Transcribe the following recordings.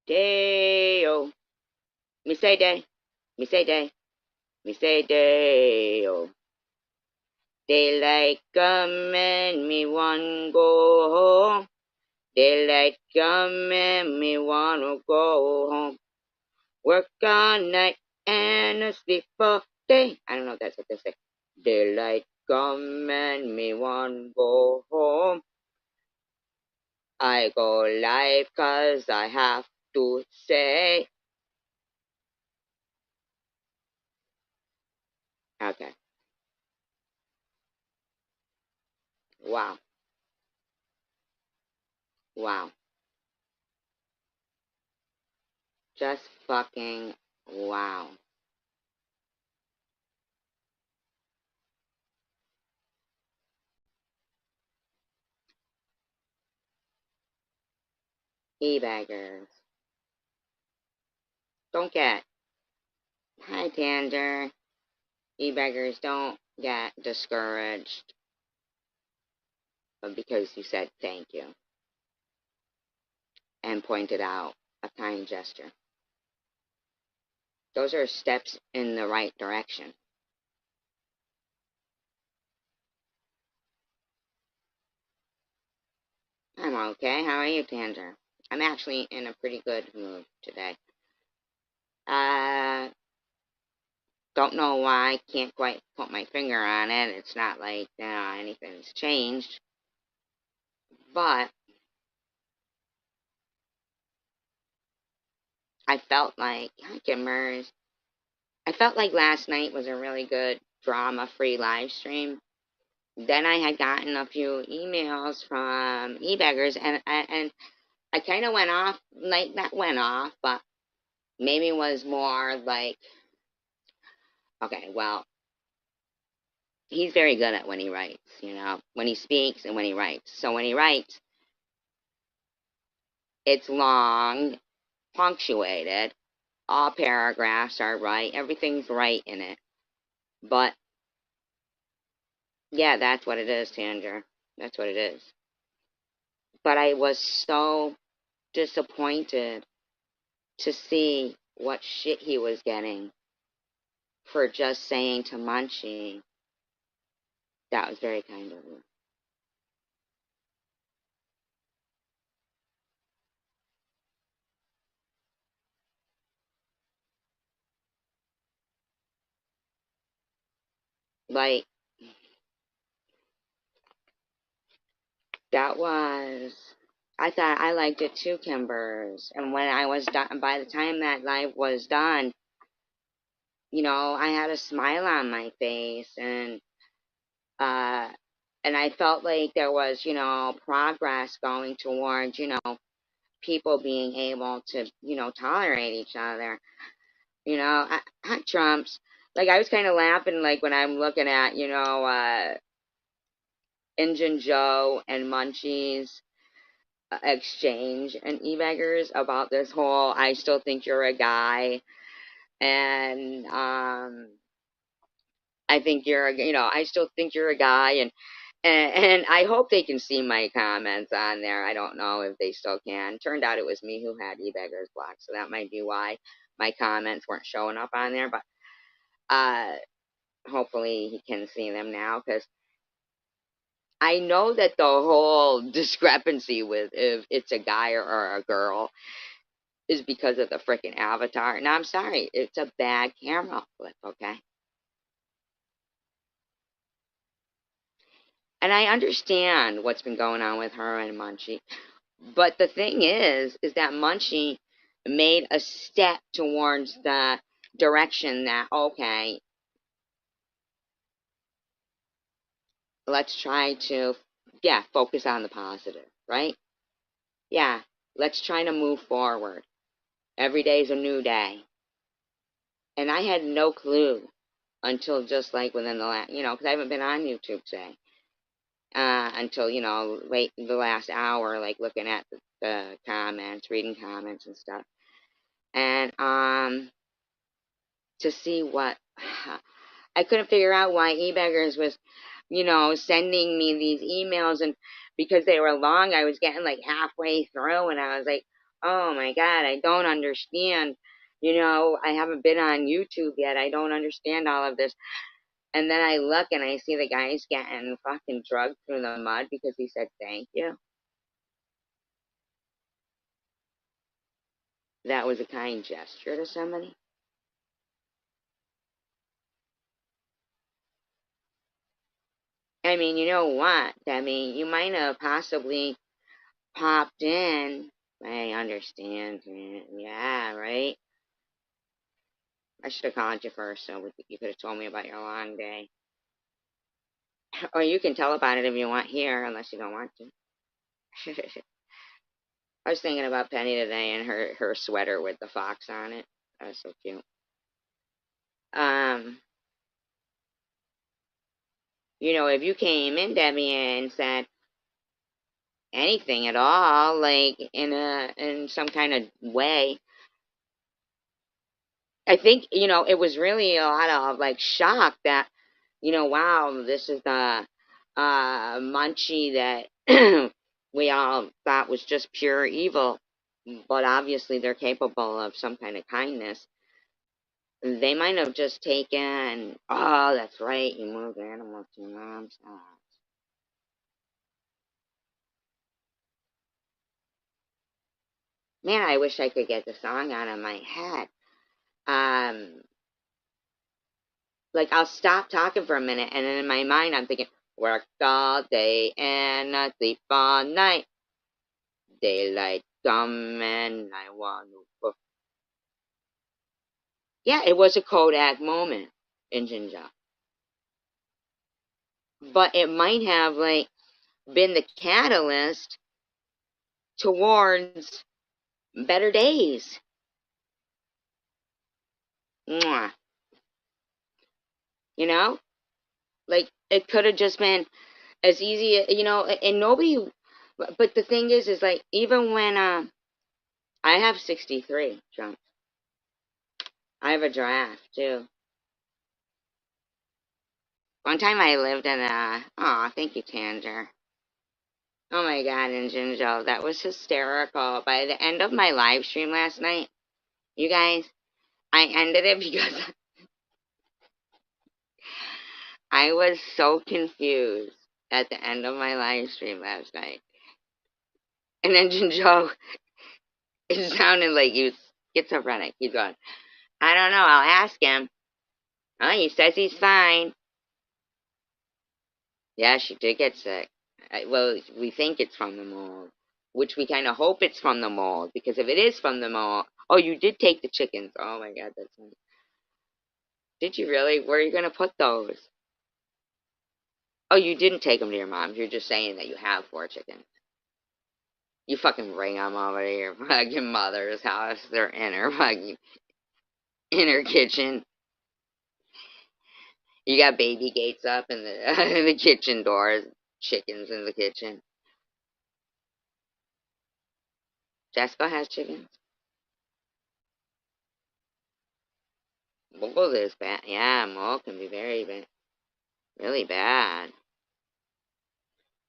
Day-o. Me say day. Me say day. Me say day-o. Daylight coming, me want go home. Daylight coming, me wanna go home. Work all night and sleep all day. I don't know if that's what they say. Daylight coming, me want go home. I go live 'cause I have to say. Okay. Wow. Wow. Just fucking wow. E-baggers. Don't get. Hi, Tander. E-beggars, don't get discouraged because you said thank you and pointed out a kind gesture. Those are steps in the right direction. I'm okay. How are you, Tander? I'm actually in a pretty good mood today. Uh, don't know why. Can't quite put my finger on it. It's not like anything's changed. But I felt like, hi, Kimmers. I felt like last night was a really good drama-free live stream. Then I had gotten a few emails from e-beggars, and I kind of went off, like, that went off, but maybe it was more like, okay, well, he's very good at when he writes, when he speaks and when he writes. So when he writes, it's long, punctuated, all paragraphs are right, everything's right in it. But, yeah, that's what it is, Sandra. That's what it is. But I was so disappointed to see what shit he was getting for just saying to Munchie, that was very kind of you. Like, that was, I thought I liked it too, Kimbers. And when I was done, by the time that live was done, I had a smile on my face, uh, and I felt like there was, progress going towards, people being able to, tolerate each other. Trumps. Like, I was kind of laughing, like, when I'm looking at, Injun Joe and Munchie's exchange and e-beggars about this whole I still think you're a guy, and I think you're I still think you're a guy, and I hope they can see my comments on there. I don't know if they still can. Turned out it was me who had e-beggars blocked, so that might be why my comments weren't showing up on there, but uh hopefully he can see them now, because I know that the whole discrepancy with if it's a guy or a girl is because of the freaking avatar. And I'm sorry, it's a bad camera flip, okay? And I understand what's been going on with her and Munchie. But the thing is that Munchie made a step towards the direction that, okay, let's try to, yeah, focus on the positive, right? Yeah, let's try to move forward. Every day's a new day. And I had no clue until just like within the last, because I haven't been on YouTube today, until, late the last hour, like looking at the comments, reading comments and stuff. And to see what, I couldn't figure out why e-beggars was, sending me these emails, and because they were long, I was getting like halfway through, and I was like, Oh my God, I don't understand. I haven't been on YouTube yet. I don't understand all of this. And then I look and I see the guy's getting fucking drugged through the mud because he said thank you. That was a kind gesture to somebody. I mean, you know what? I mean, you might have possibly popped in. I understand. Yeah, right? I should have called you first so you could have told me about your long day. Or you can tell about it if you want here, unless you don't want to. I was thinking about Penny today and her sweater with the fox on it. That was so cute. Um, if you came in, Debbie, and said anything at all, like in some kind of way, I think, it was really a lot of like shock that, wow, this is the Munchie that we all thought was just pure evil, but obviously they're capable of some kind of kindness. They might have just taken, oh, that's right, you moved animals to your mom's house. Man, I wish I could get the song out of my head. Um, like I'll stop talking for a minute, and then in my mind I'm thinking, work all day and not sleep all night. Daylight come and I want to go. Yeah, it was a Kodak moment in Jinja, but it might have like been the catalyst towards better days. Mwah. You know, like it could have just been as easy, and nobody. But the thing is like even when I have 63 jumps, I have a giraffe too. One time I lived in a. Aw, thank you, Tanger. Oh my God, and Jinjo, that was hysterical. By the end of my live stream last night, you guys, I ended it because I was so confused at the end of my live stream last night. And then Jinjo, it sounded like he was schizophrenic. He's going, I don't know, I'll ask him. Oh, he says he's fine. Yeah, she did get sick. Well, we think it's from the mold, which we kind of hope it's from the mold, because if it is from the mold, oh, you did take the chickens. Oh my God, that's nice. Did you really? Where are you going to put those? Oh, you didn't take them to your mom's. You're just saying that you have 4 chickens. You fucking bring them over to your fucking mother's house. They're in her kitchen. You got baby gates up in the in the kitchen doors. Chickens in the kitchen. Jessica has chickens. Mold is bad. Yeah, mold can be very bad. Really bad.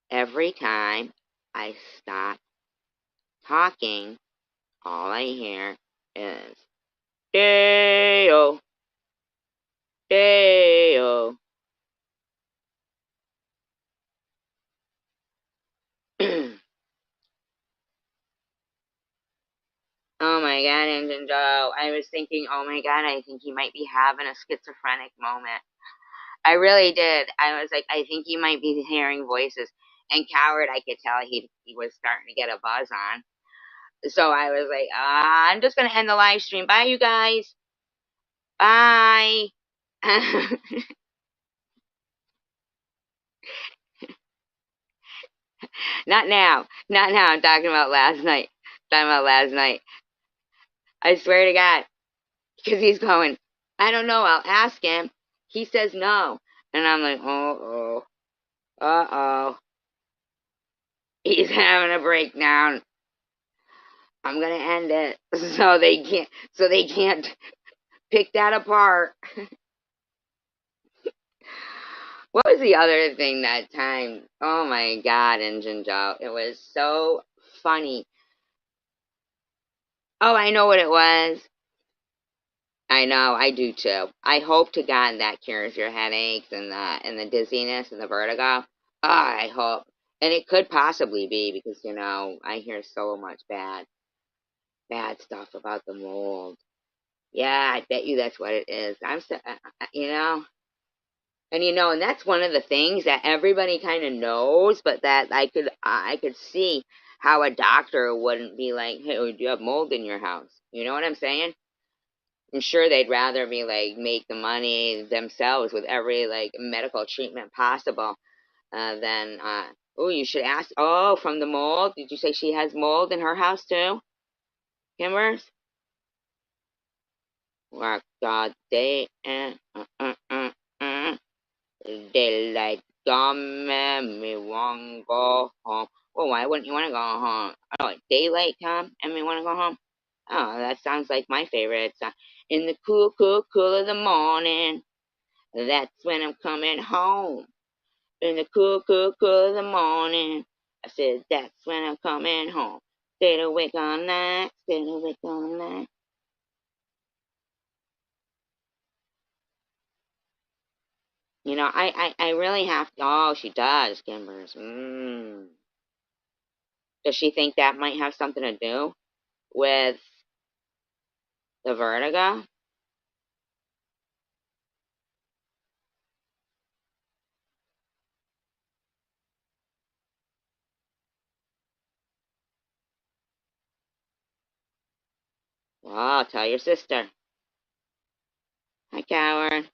Every time I stop talking, all I hear is Deo, Deo. Oh my God, Engine Joe. I was thinking, oh my God, I think he might be having a schizophrenic moment. I really did. I was like, I think he might be hearing voices. And Coward, I could tell he was starting to get a buzz on. So I was like, I'm just going to end the live stream. Bye, you guys. Bye. Not now. Not now. I'm talking about last night. Talking about last night. I swear to God. Because he's going, I don't know. I'll ask him. He says no. And I'm like, uh-oh. Uh-oh. He's having a breakdown. I'm gonna end it. So they can't pick that apart. What was the other thing that time? Oh my God, Injun Joe. It was so funny. Oh, I know what it was. I know, I do too. I hope to God that cures your headaches and the dizziness and the vertigo. Oh, I hope. And it could possibly be because, I hear so much bad stuff about the mold. Yeah, I bet you that's what it is. I'm so, you know, and that's one of the things that everybody kind of knows, but that I could see how a doctor wouldn't be like, "Hey, do you have mold in your house?" You know what I'm saying? I'm sure they'd rather be like make the money themselves with every like medical treatment possible than oh, you should ask. Oh, from the mold? Did you say she has mold in her house too, Kimbers? Well, God, daylight come and me want to go home. Well, why wouldn't you want to go home? Oh, daylight come and me want to go home. Oh, that sounds like my favorite song. In the cool, cool, cool of the morning, that's when I'm coming home. In the cool, cool, cool of the morning, I said that's when I'm coming home. Stayed awake all night, stayed awake all night. I really have to. Oh, she does, Gimbers. Does she think that might have something to do with the vertigo? Well, tell your sister. Hi, coward.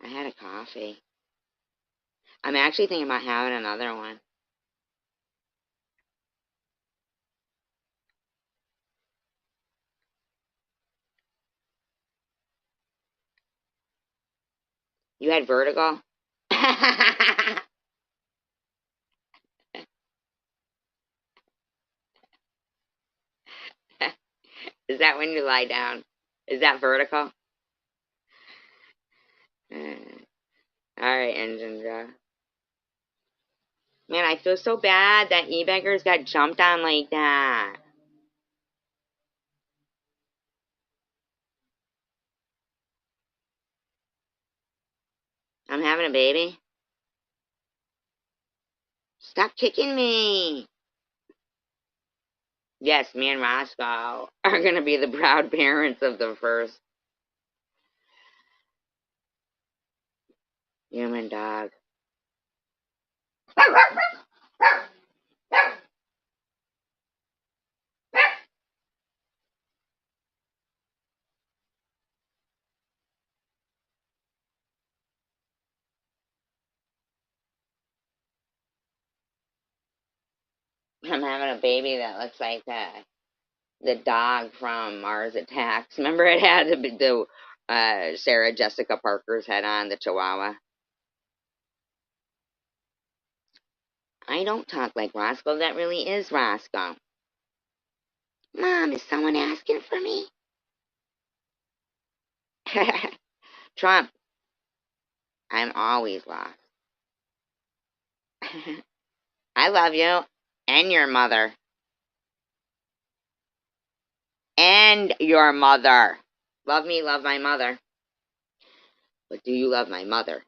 I had a coffee. I'm actually thinking about having another one. You had vertigo? Is that when you lie down? Is that vertical? All right, engine draw. Man, I feel so bad that e-beggars got jumped on like that. I'm having a baby. Stop kicking me. Yes, me and Roscoe are going to be the proud parents of the first human dog. I'm having a baby that looks like the dog from Mars Attacks. Remember it had the Sarah Jessica Parker's head on, the Chihuahua? I don't talk like Roscoe. That really is Roscoe. Mom, is someone asking for me? Trump, I'm always lost. I love you and your mother. And your mother. Love me, love my mother. But do you love my mother?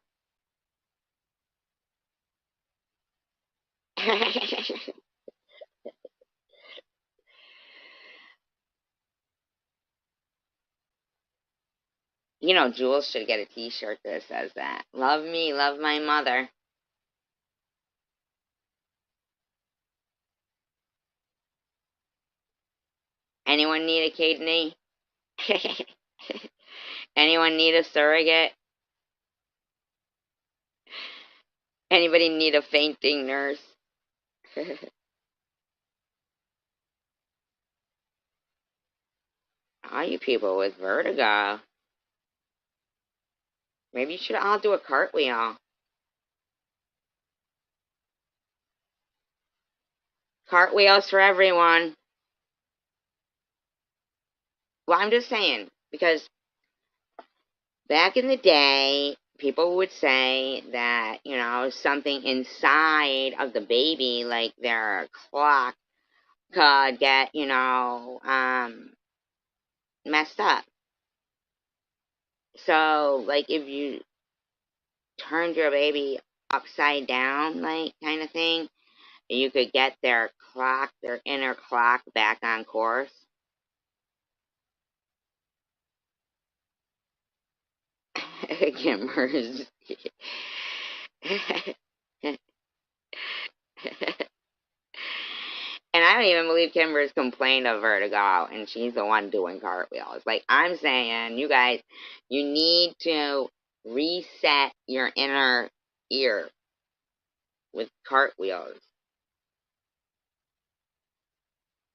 Jules should get a t-shirt that says that. Love me, love my mother. Anyone need a kidney? Anyone need a surrogate? Anybody need a fainting nurse? All you people with vertigo. Maybe you should all do a cartwheel. Cartwheels for everyone. Well, I'm just saying, because back in the day, people would say that, something inside of the baby, like their clock, could get, messed up. So, like, if you turned your baby upside down, like, kind of thing, you could get their clock, their inner clock, back on course. Gimmers. And I don't even believe Kimber's complained of vertigo, and she's the one doing cartwheels. Like, I'm saying, you guys, you need to reset your inner ear with cartwheels.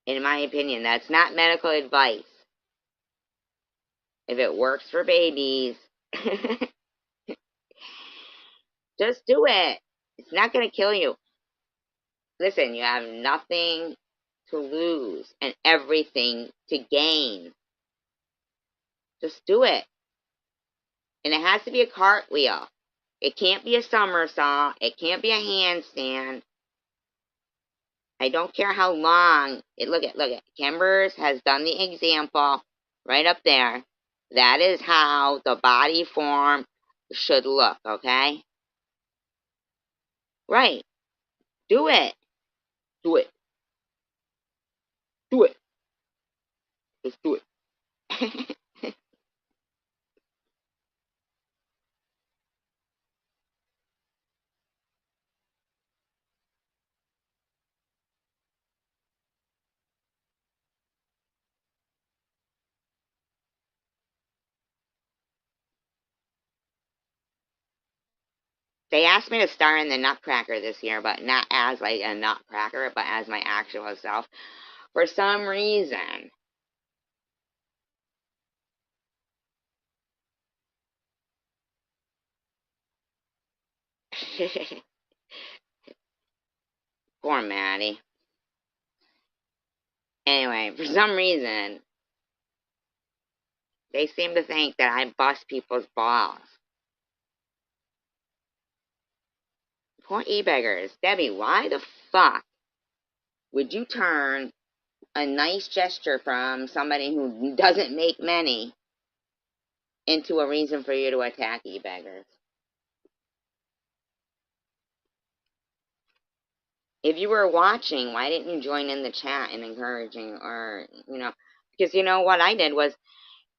In my opinion, that's not medical advice. If it works for babies, just do it. It's not going to kill you. Listen, you have nothing to lose and everything to gain. Just do it. And it has to be a cartwheel. It can't be a somersault. It can't be a handstand. I don't care how long. Look at. Kimbers has done the example right up there. That is how the body form should look, okay? Right. Do it. Do it. Do it. Just do it. They asked me to star in the Nutcracker this year, but not as like a Nutcracker, but as my actual self. For some reason. Poor Maddie. Anyway, for some reason, they seem to think that I bust people's balls. Poor e-beggars. Debbie, why the fuck would you turn a nice gesture from somebody who doesn't make many into a reason for you to attack e-beggars? If you were watching, why didn't you join in the chat and encouraging, or, because you know what I did was,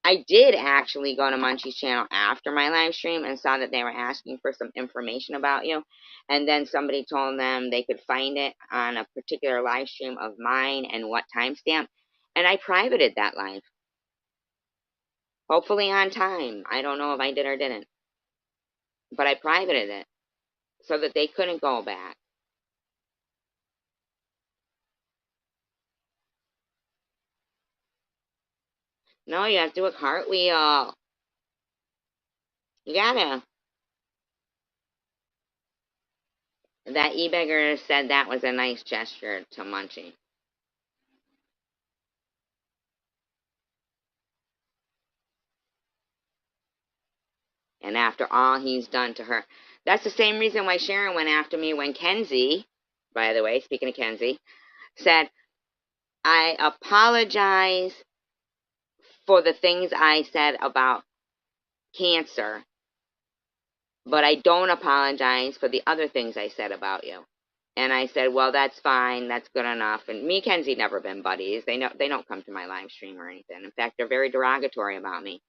I did actually go to Munchie's channel after my live stream and saw that they were asking for some information about you. And then somebody told them they could find it on a particular live stream of mine and what timestamp. And I privated that live. Hopefully on time. I don't know if I did or didn't. But I privated it so that they couldn't go back. No, you have to do a cartwheel. You gotta. That e-beggar said that was a nice gesture to Munchie. And after all he's done to her. That's the same reason why Sharon went after me when Kenzie, by the way, speaking of Kenzie, said, I apologize for the things I said about cancer, but I don't apologize for the other things I said about you. And I said, well, that's fine. That's good enough. And me and Kenzie never been buddies. They don't come to my live stream or anything. In fact, they're very derogatory about me.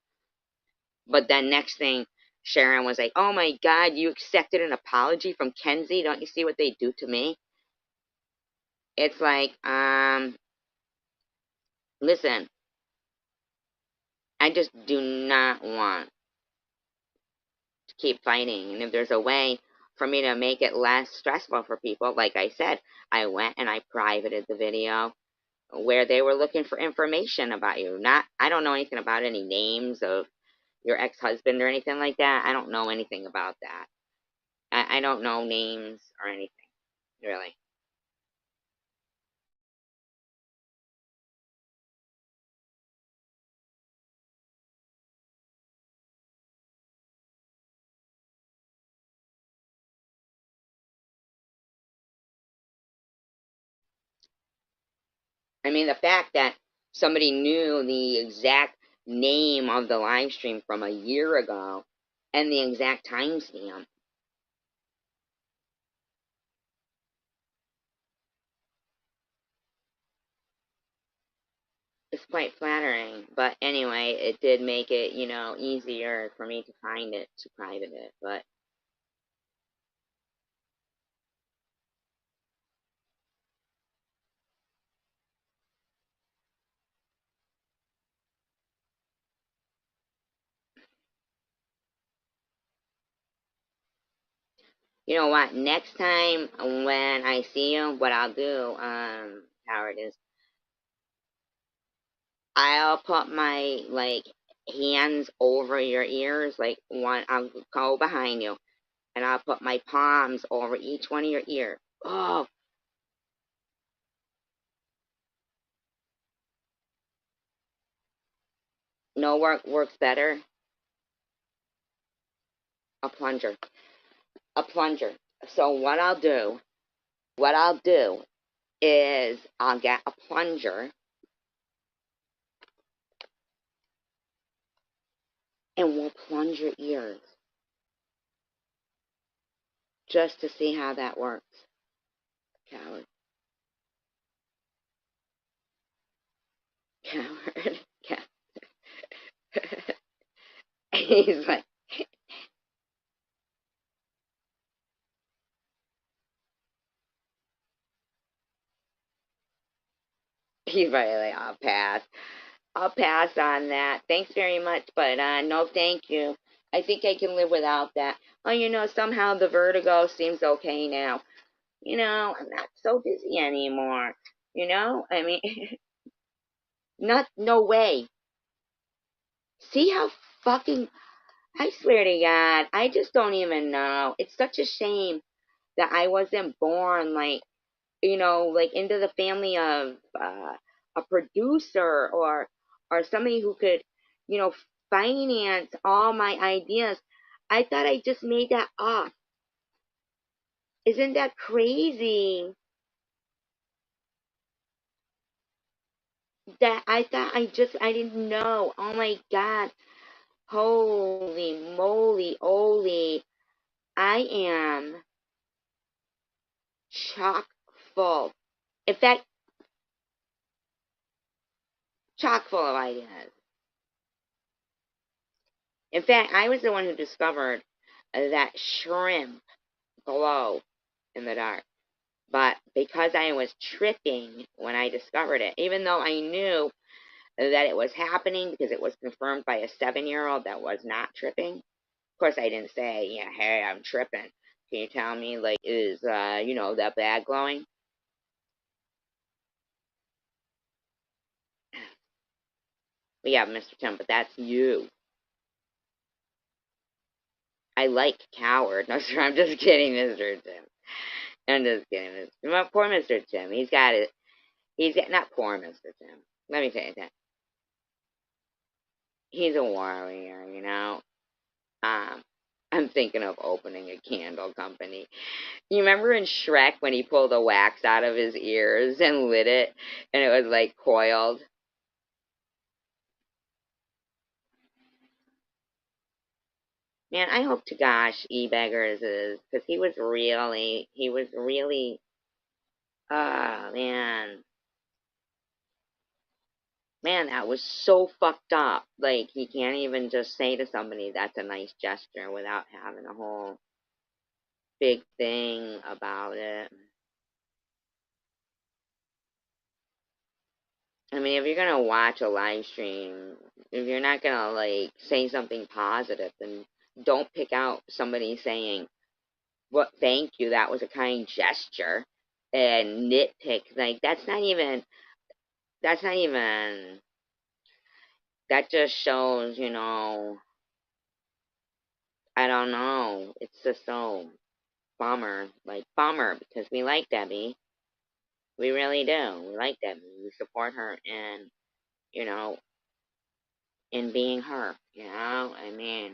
But then next thing, Sharon was like, oh my God, you accepted an apology from Kenzie? Don't you see what they do to me? It's like, listen, I just do not want to keep fighting. And if there's a way for me to make it less stressful for people, like I said, I went and I privated the video where they were looking for information about you. I don't know anything about any names of your ex-husband or anything like that. I don't know anything about that. I don't know names or anything, really. I mean, the fact that somebody knew the exact name of the live stream from a year ago and the exact timestamp is quite flattering. But anyway, it did make it, easier for me to find it, to private it. But, you know what? Next time when I see you, what I'll do, Howard, is I'll put my, like, hands over your ears, like, I'll go behind you, and I'll put my palms over each one of your ears. Oh, no works better? A plunger. A plunger. So what I'll do is I'll get a plunger and we'll plunge your ears just to see how that works. Coward. Coward. He's like, he's probably like, I'll pass. I'll pass on that. Thanks very much, but no thank you. I think I can live without that. Oh, somehow the vertigo seems okay now. I'm not so busy anymore. I mean, no way. See how fucking, I swear to God, I just don't even know. It's such a shame that I wasn't born, like, like into the family of a producer or somebody who could, you know, finance all my ideas. I thought I just made that up. Isn't that crazy? That I thought I didn't know. Oh my God. Holy moly, Oli. I am chock full. In fact, chock full of ideas. In fact, I was the one who discovered that shrimp glow in the dark. But because I was tripping when I discovered it, even though I knew that it was happening because it was confirmed by a 7-year-old that was not tripping. Of course, I didn't say, yeah, hey, I'm tripping. Can you tell me, like, is, that bag glowing? But yeah, Mr. Tim, but that's you. I like coward. No, sir, I'm just kidding, Mr. Tim. I'm just kidding. Poor Mr. Tim. He's got it. Not poor Mr. Tim. Let me say that. He's a warrior, Um, I'm thinking of opening a candle company. You remember in Shrek when he pulled the wax out of his ears and lit it, and it was like coiled? Man, I hope to gosh E-Beggars is, because he was really, ah, man. Man, that was so fucked up. Like, he can't even just say to somebody that's a nice gesture without having a whole big thing about it. I mean, if you're gonna watch a live stream, if you're not gonna like say something positive, then don't pick out somebody saying, "What? Thank you, that was a kind gesture," and nitpick. Like that's not even. That just shows, I don't know. It's just so bummer, like bummer, because we like Debbie. We really do. We like Debbie. We support her in, you know, in being her. I mean,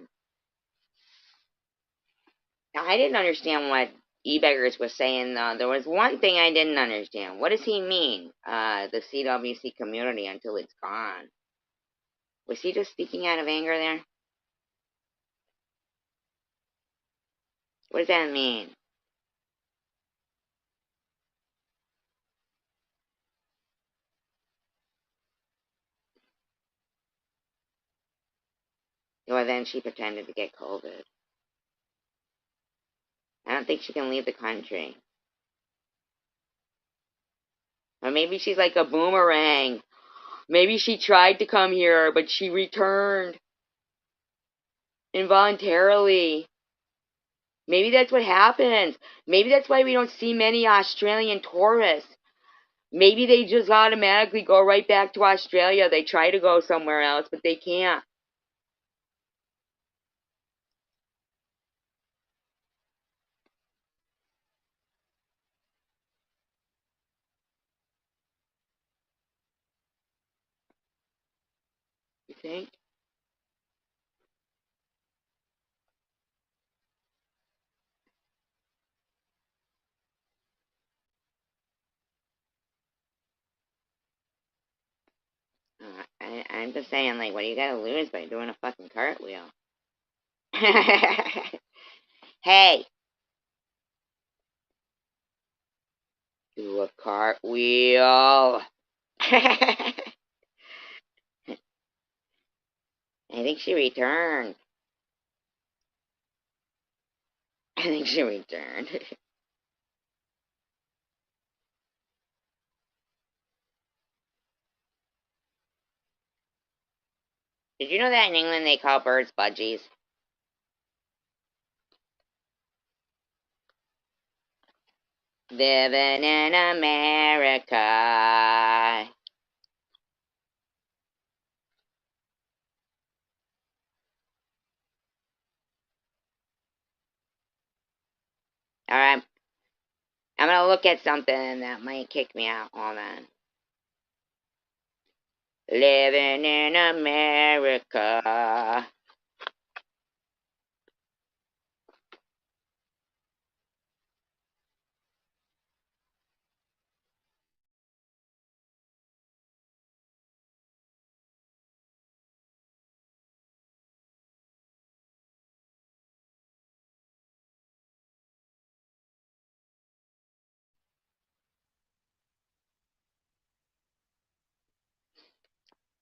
I didn't understand what E-Beggars was saying, there was one thing I didn't understand. What does he mean, the CWC community until it's gone? Was he just speaking out of anger there? What does that mean? Well, then she pretended to get COVID. I don't think she can leave the country. Or maybe she's like a boomerang. Maybe she tried to come here, but she returned involuntarily. Maybe that's what happens. Maybe that's why we don't see many Australian tourists. Maybe they just automatically go right back to Australia. They try to go somewhere else, but they can't. You think? I'm just saying, like, what do you gotta lose by doing a fucking cartwheel? Hey, do a cartwheel. I think she returned. I think she returned. Did you know that in England they call birds budgies? Living in America. Alright, I'm gonna look at something that might kick me out. Hold on. Living in America.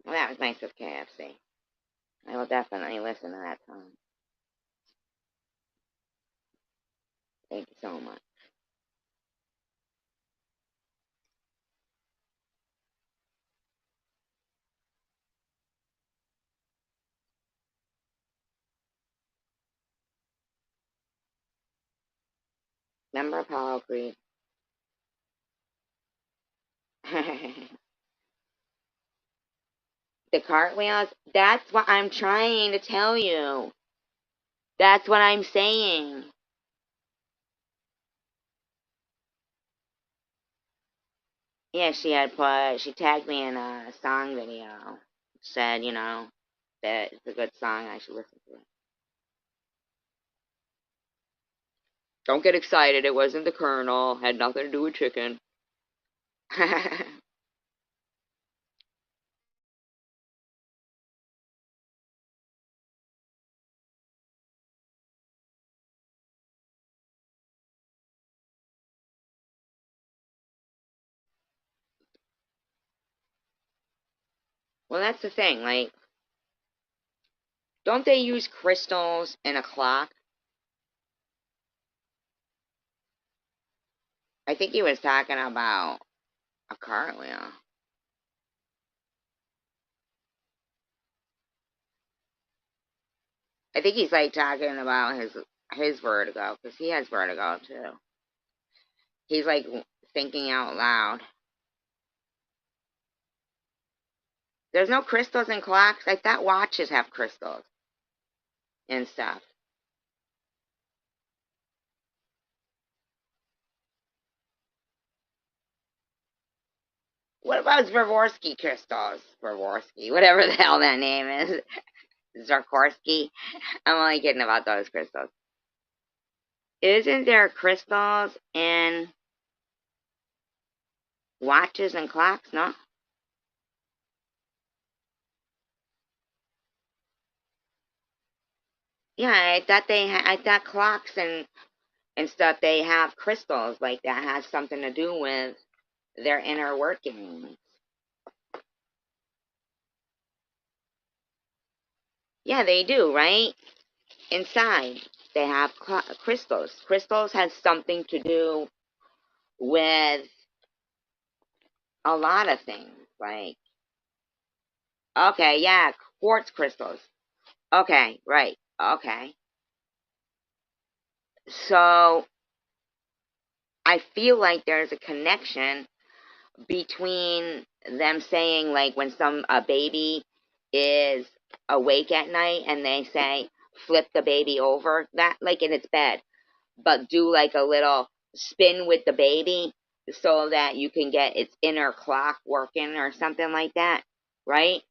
Well, that was nice of KFC. I will definitely listen to that song. Thank you so much. Remember Apollo Creed? The cartwheels? That's what I'm trying to tell you. That's what I'm saying. Yeah, she tagged me in a song video. Said, that it's a good song, I should listen to it. Don't get excited, it wasn't the Colonel, had nothing to do with chicken. Well, that's the thing, like, don't they use crystals in a clock? I think he was talking about a cartwheel. I think he's like talking about his vertigo, because he has vertigo too. He's like thinking out loud. There's no crystals in clocks. I thought watches have crystals and stuff. What about Swarovski crystals? Swarovski, whatever the hell that name is. Zarkorsky. I'm only kidding about those crystals. Isn't there crystals in watches and clocks? No. Yeah, I thought clocks and stuff they have crystals like that has something to do with their inner workings. Yeah, they do, right? Inside they have crystals. Crystals has something to do with a lot of things. Like, okay, yeah, quartz crystals. Okay, right. Okay. So I feel like there's a connection between them saying, like, when a baby is awake at night and they say flip the baby over, that, like, in its bed, but do like a little spin with the baby so that you can get its inner clock working or something like that, right?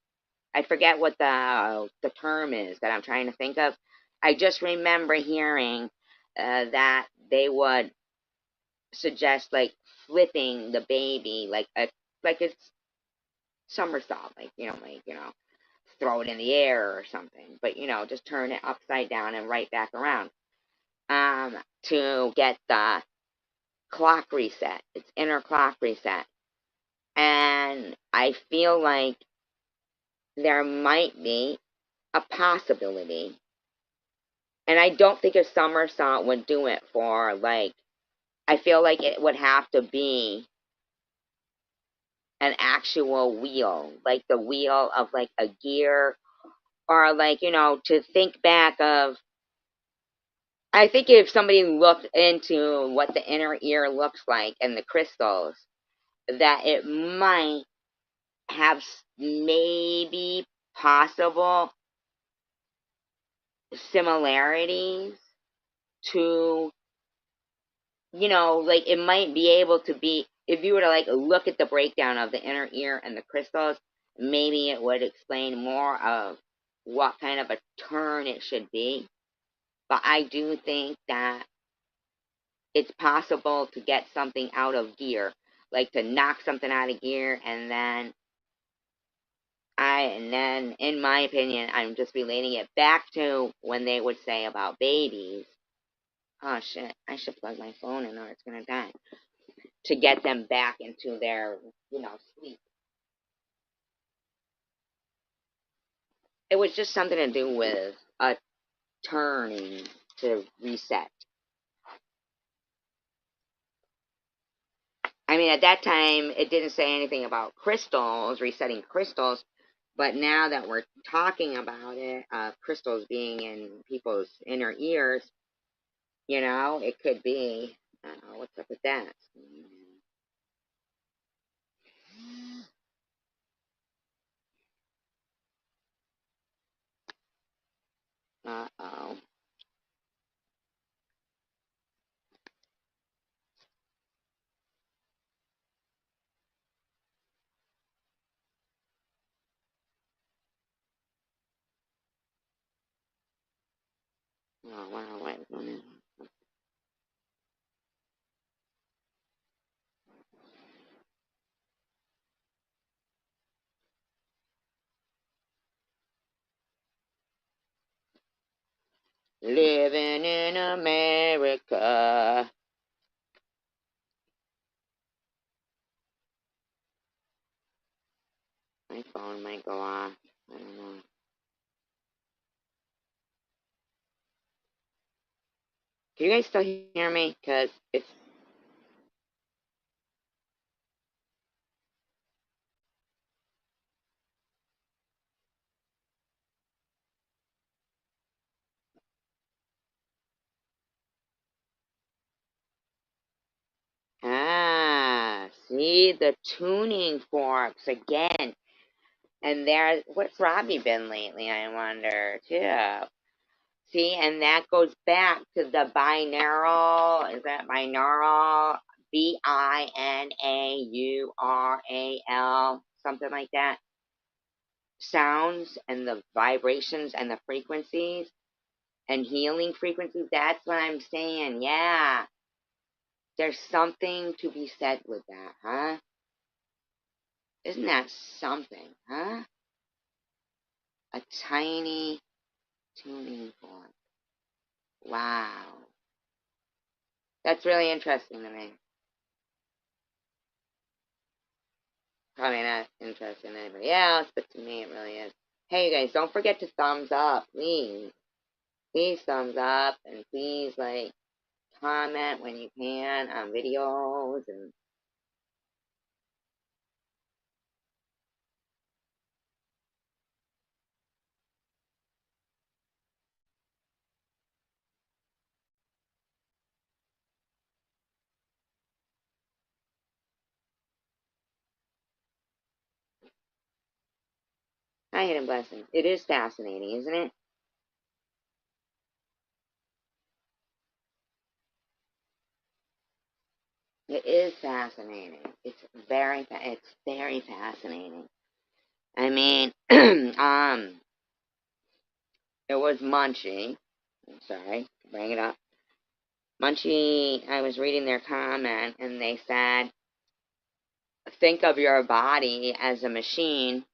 I forget what the term is that I'm trying to think of. I just remember hearing that they would suggest like flipping the baby like it's somersault, throw it in the air or something, but just turn it upside down and right back around to get the clock reset, its inner clock reset. And I feel like there might be a possibility. And I don't think a somersault would do it for, like, I feel like it would have to be an actual wheel, like the wheel of like a gear, or like, to think back of, I think if somebody looked into what the inner ear looks like and the crystals, that it might have maybe possible similarities to, like it might be able to be, if you were to like look at the breakdown of the inner ear and the crystals, maybe it would explain more of what kind of a turn it should be. But I do think that it's possible to get something out of gear, like to knock something out of gear, and then in my opinion, I'm just relating it back to when they would say about babies. Oh shit, I should plug my phone in or it's gonna die. To get them back into their, sleep. It was just something to do with a turning to reset. I mean, at that time, it didn't say anything about crystals, resetting crystals, but now that we're talking about it, crystals being in people's inner ears, it could be. What's up with that? Uh-oh. Oh, wow, wait a minute. Living in America. My phone might go off. I don't know. Can you guys still hear me? Because it's. See the tuning forks again. And there, what's Robbie been lately, I wonder, too? See, and that goes back to the binaural, is that binaural? Binaural, something like that. Sounds and the vibrations and the frequencies. and healing frequencies. That's what I'm saying. Yeah. There's something to be said with that, huh? Isn't that something, huh? A tiny tuning fork. Wow. That's really interesting to me. Probably not interesting to anybody else, but to me it really is. Hey, you guys, don't forget to thumbs up, please. Please thumbs up, and please, like, comment when you can on videos, and I hidden blessings. It is fascinating, isn't it? It is fascinating. It's very fascinating. I mean, it was Munchie. I'm sorry, bring it up. Munchie, I was reading their comment, and they said, think of your body as a machine.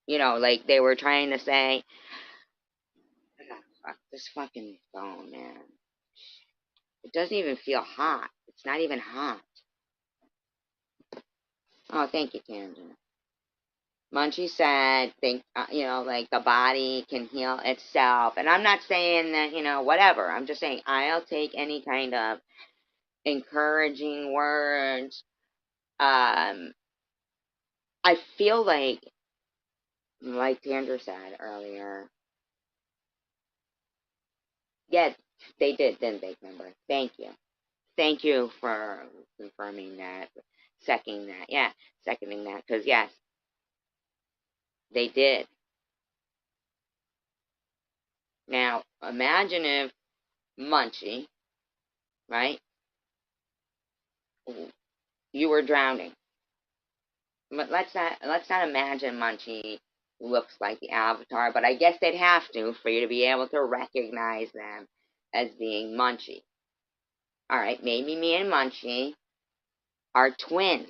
You know, like they were trying to say, fuck this fucking phone, man. It doesn't even feel hot. It's not even hot. Oh, thank you, Tangent. Munchie said, think, like the body can heal itself. And I'm not saying that, whatever. I'm just saying I'll take any kind of encouraging words. I feel like Tandra said earlier, yeah, they did, didn't they, Kimber? Thank you. Thank you for confirming that, seconding that. Yeah, seconding that. Because, yes, they did. Now, imagine if Munchie, right, you were drowning. But let's not imagine Munchie looks like the Avatar, but I guess they'd have to for you to be able to recognize them as being Munchie. Alright, maybe me and Munchie are twins,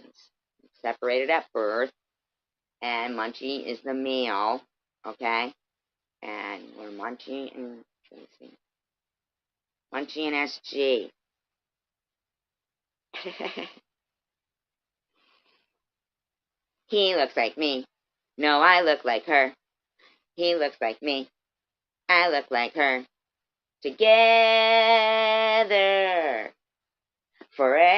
separated at birth, and Munchie is the male, okay? And we're Munchie and Tracy. Munchie and SG. He looks like me. No, I look like her. He looks like me. I look like her. Together. Forever.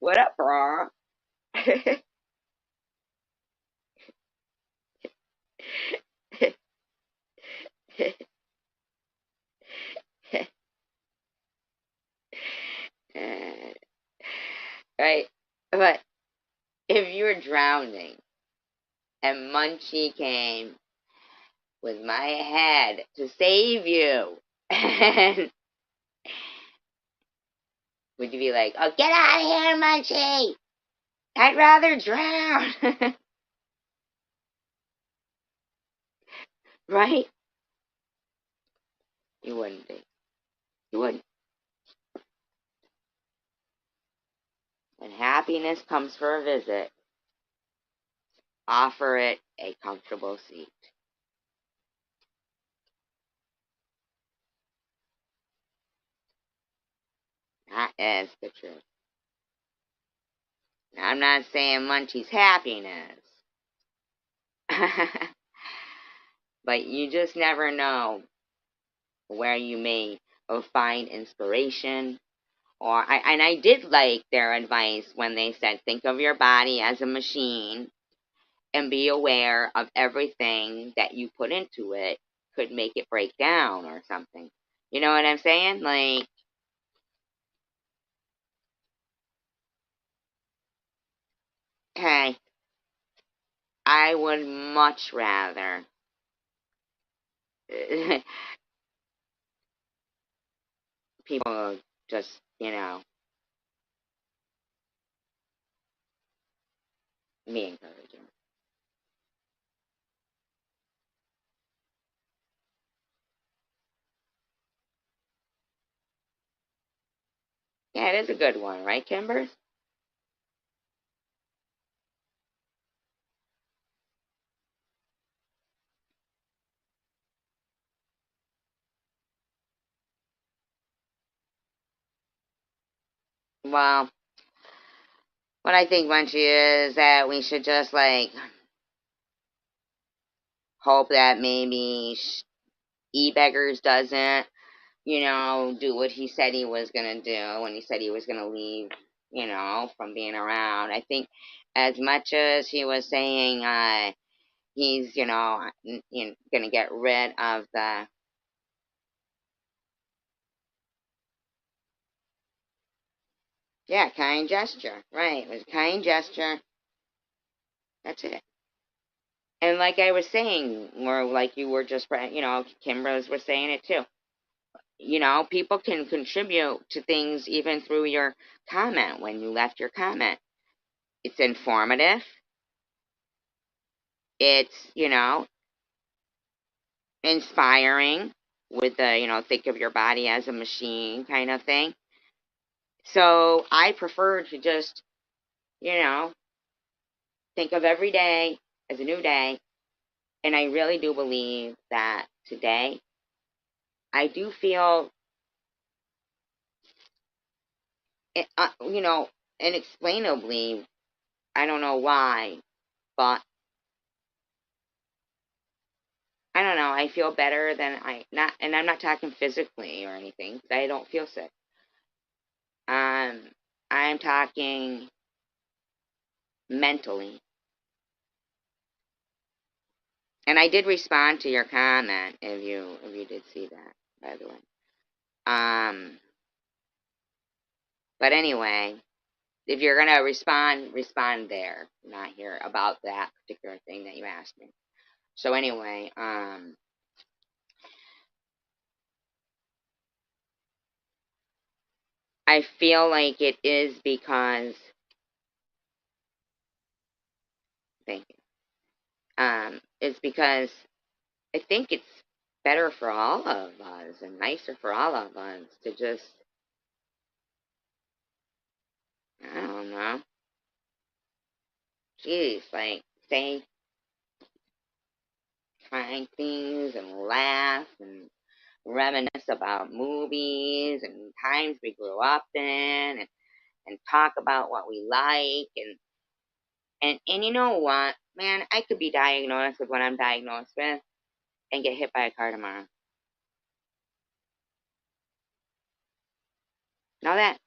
What up, bro? Right? But if you were drowning and Munchie came with my head to save you, and would you be like, oh, get out of here, Munchie? I'd rather drown. Right? You wouldn't be. You wouldn't. When happiness comes for a visit, offer it a comfortable seat. That is the truth. Now, I'm not saying Munchie's happiness. But you just never know where you may find inspiration. And I did like their advice when they said, think of your body as a machine and be aware of everything that you put into it could make it break down or something. You know what I'm saying? Like, hey, I would much rather people just, me encouraging. Yeah, it is a good one, right, Kimber? Well, what I think, Munchie, is that we should just like hope that maybe E-Beggars doesn't, do what he said he was gonna do when he said he was gonna leave, from being around. I think as much as he was saying he's, gonna get rid of the, yeah, kind gesture. Right, it was a kind gesture. That's it. And like I was saying, or like you were just, Kimber's was saying it too. People can contribute to things even through your comment when you left your comment. It's informative. It's, inspiring with the, think of your body as a machine kind of thing. So I prefer to just, you know, think of every day as a new day. And I really do believe that today I do feel, inexplainably, I don't know why, but I don't know. I feel better than and I'm not talking physically or anything. I don't feel sick. Um, I'm talking mentally. And I did respond to your comment if you did see that, by the way. Um, but anyway, if you're gonna respond there, not here about that particular thing that you asked me. So anyway, I feel like it is because thank you. It's because I think it's better for all of us and nicer for all of us to just I don't know, geez, like say kind things and laugh and reminisce about movies and times we grew up in and talk about what we like and you know what, man, I could be diagnosed with what I'm diagnosed with and get hit by a car tomorrow. Know that?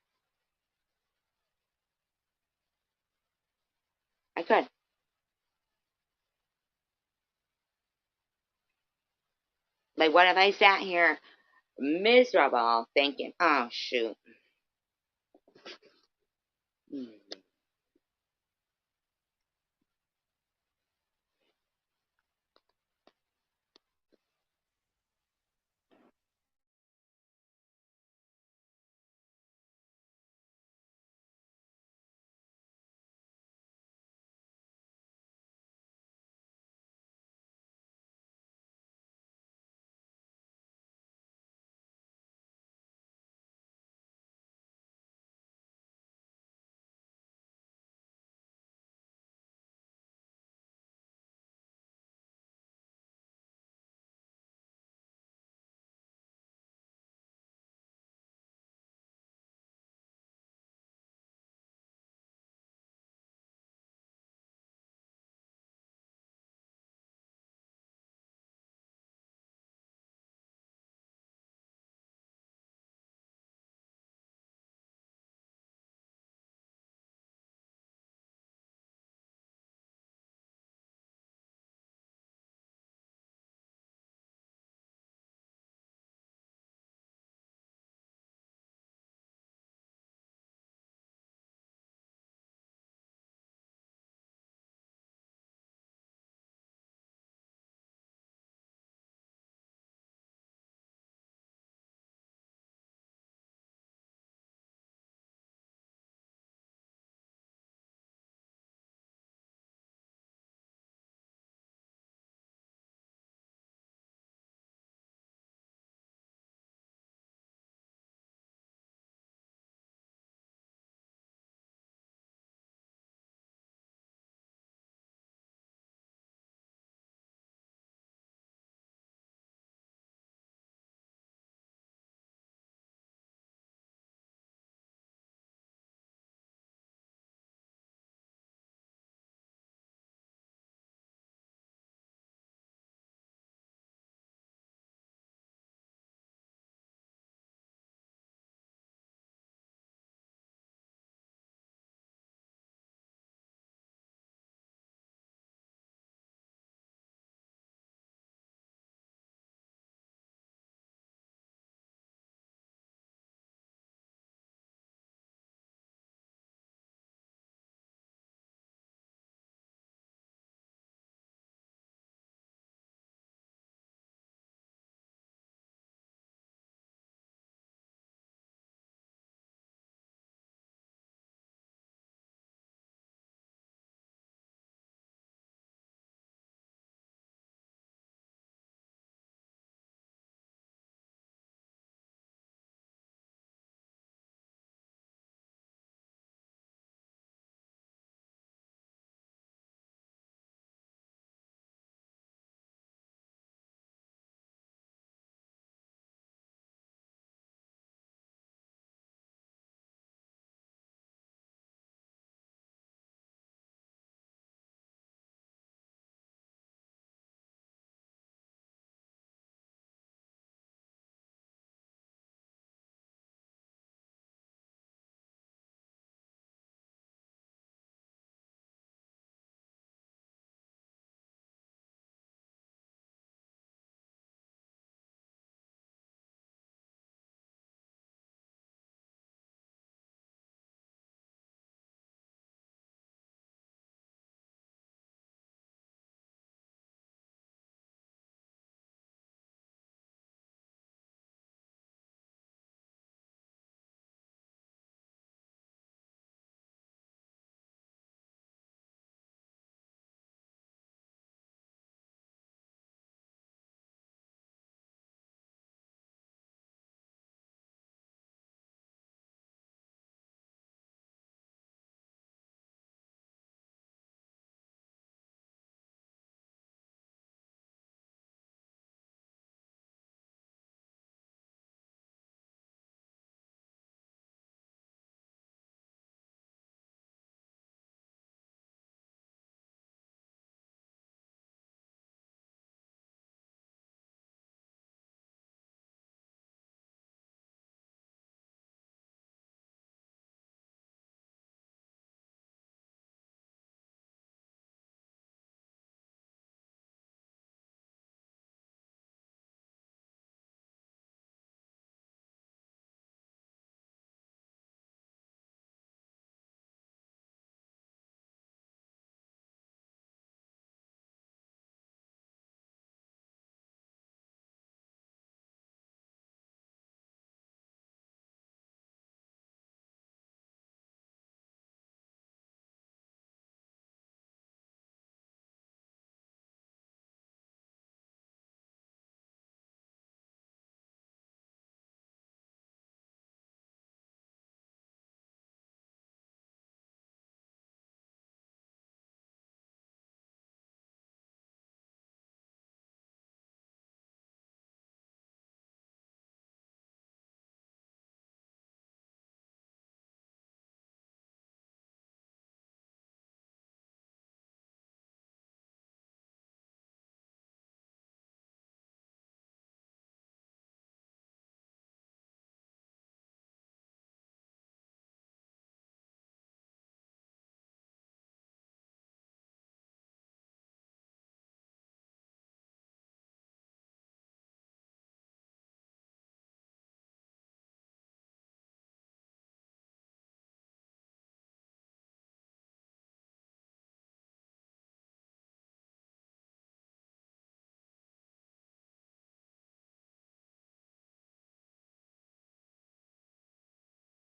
I could. Like what if I sat here miserable thinking, oh shoot. Hmm.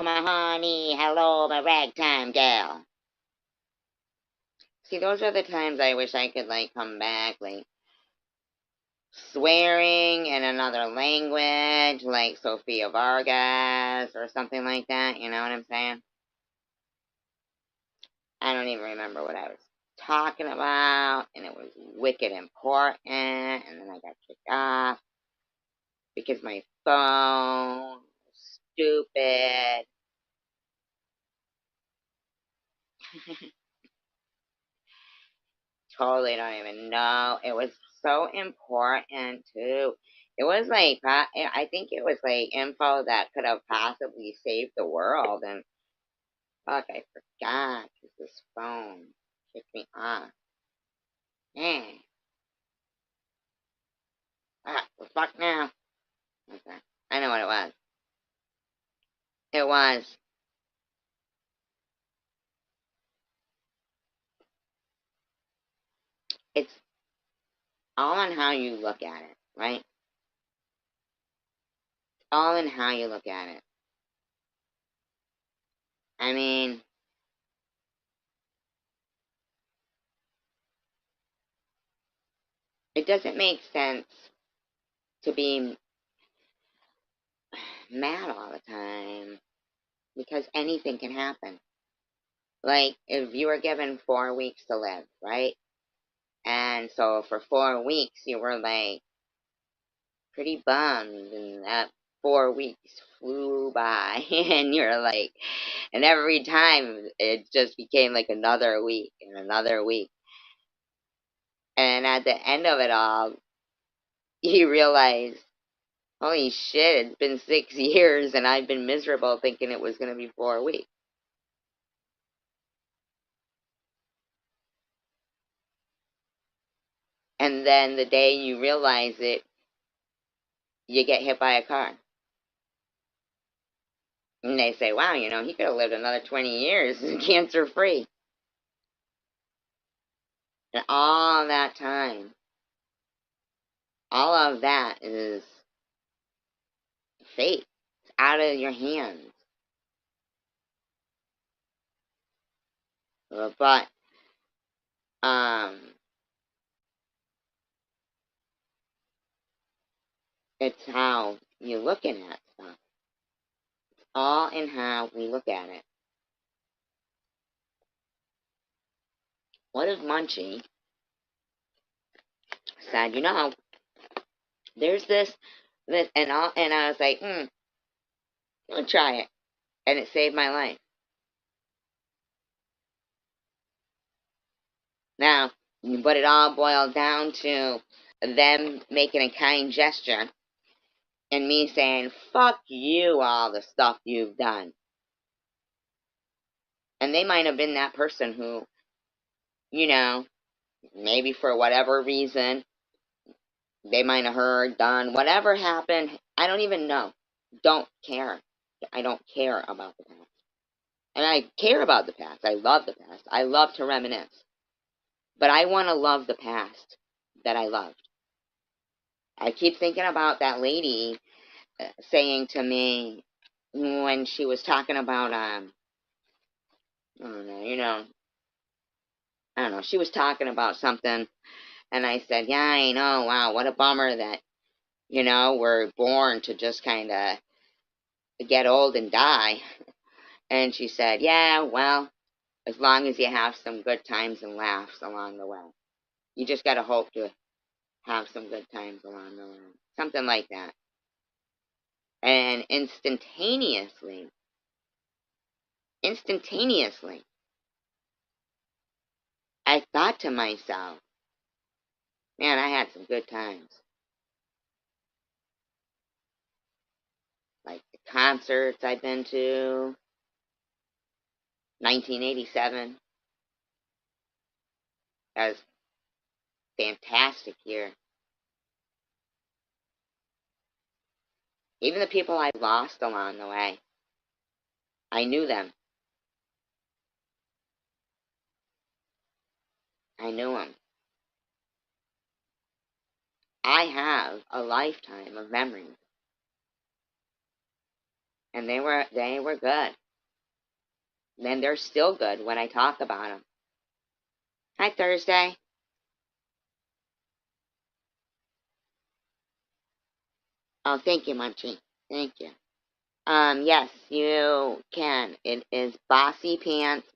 my honey. Hello, my ragtime gal. See, those are the times I wish I could, like, come back, like, swearing in another language, like Sofia Vargas or something like that, you know what I'm saying? I don't even remember what I was talking about, and it was wicked important, and then I got kicked off because my phone was stupid. Totally don't even know. It was so important too. It was like I think it was like info that could have possibly saved the world, and fuck, I forgot because this phone kicked me off. Man, the fuck now? Okay, I know what it was. It was. It's all on how you look at it, right? All in how you look at it. I mean, it doesn't make sense to be mad all the time because anything can happen. Like, if you were given 4 weeks to live, right? And so for 4 weeks, you were like pretty bummed, and that 4 weeks flew by, and you're like, and every time it just became like another week and another week. And at the end of it all, you realize, holy shit, it's been 6 years and I've been miserable thinking it was going to be 4 weeks. And then the day you realize it, you get hit by a car. And they say, wow, he could have lived another 20 years cancer free. And all that time, all of that is fate. It's out of your hands. But, um, it's how you're looking at stuff. All in how we look at it. What if Munchie said, there's this, and I was like, I'll try it. And it saved my life. Now, but it all boiled down to them making a kind gesture and me saying, fuck you, all the stuff you've done. And they might have been that person who, you know, maybe for whatever reason, they might have heard, done, whatever happened. I don't even know. Don't care. I don't care about the past. And I care about the past. I love the past. I love to reminisce. But I want to love the past that I loved. I keep thinking about that lady saying to me when she was talking about, I don't know, I don't know, she was talking about something, and I said, yeah, I know, wow, what a bummer that, we're born to just kind of get old and die. And she said, yeah, well, as long as you have some good times and laughs along the way. You just got to hope to have some good times along the way. Something like that. And instantaneously, I thought to myself, man, I had some good times. Like the concerts I've been to, 1987. That was a fantastic year. Even the people I lost along the way, I knew them. I knew them. I have a lifetime of memories. And they were good. And they're still good when I talk about them. Hi, Thursday. Oh, thank you, Munchie. Thank you. Yes, you can. It is Bossy Pants,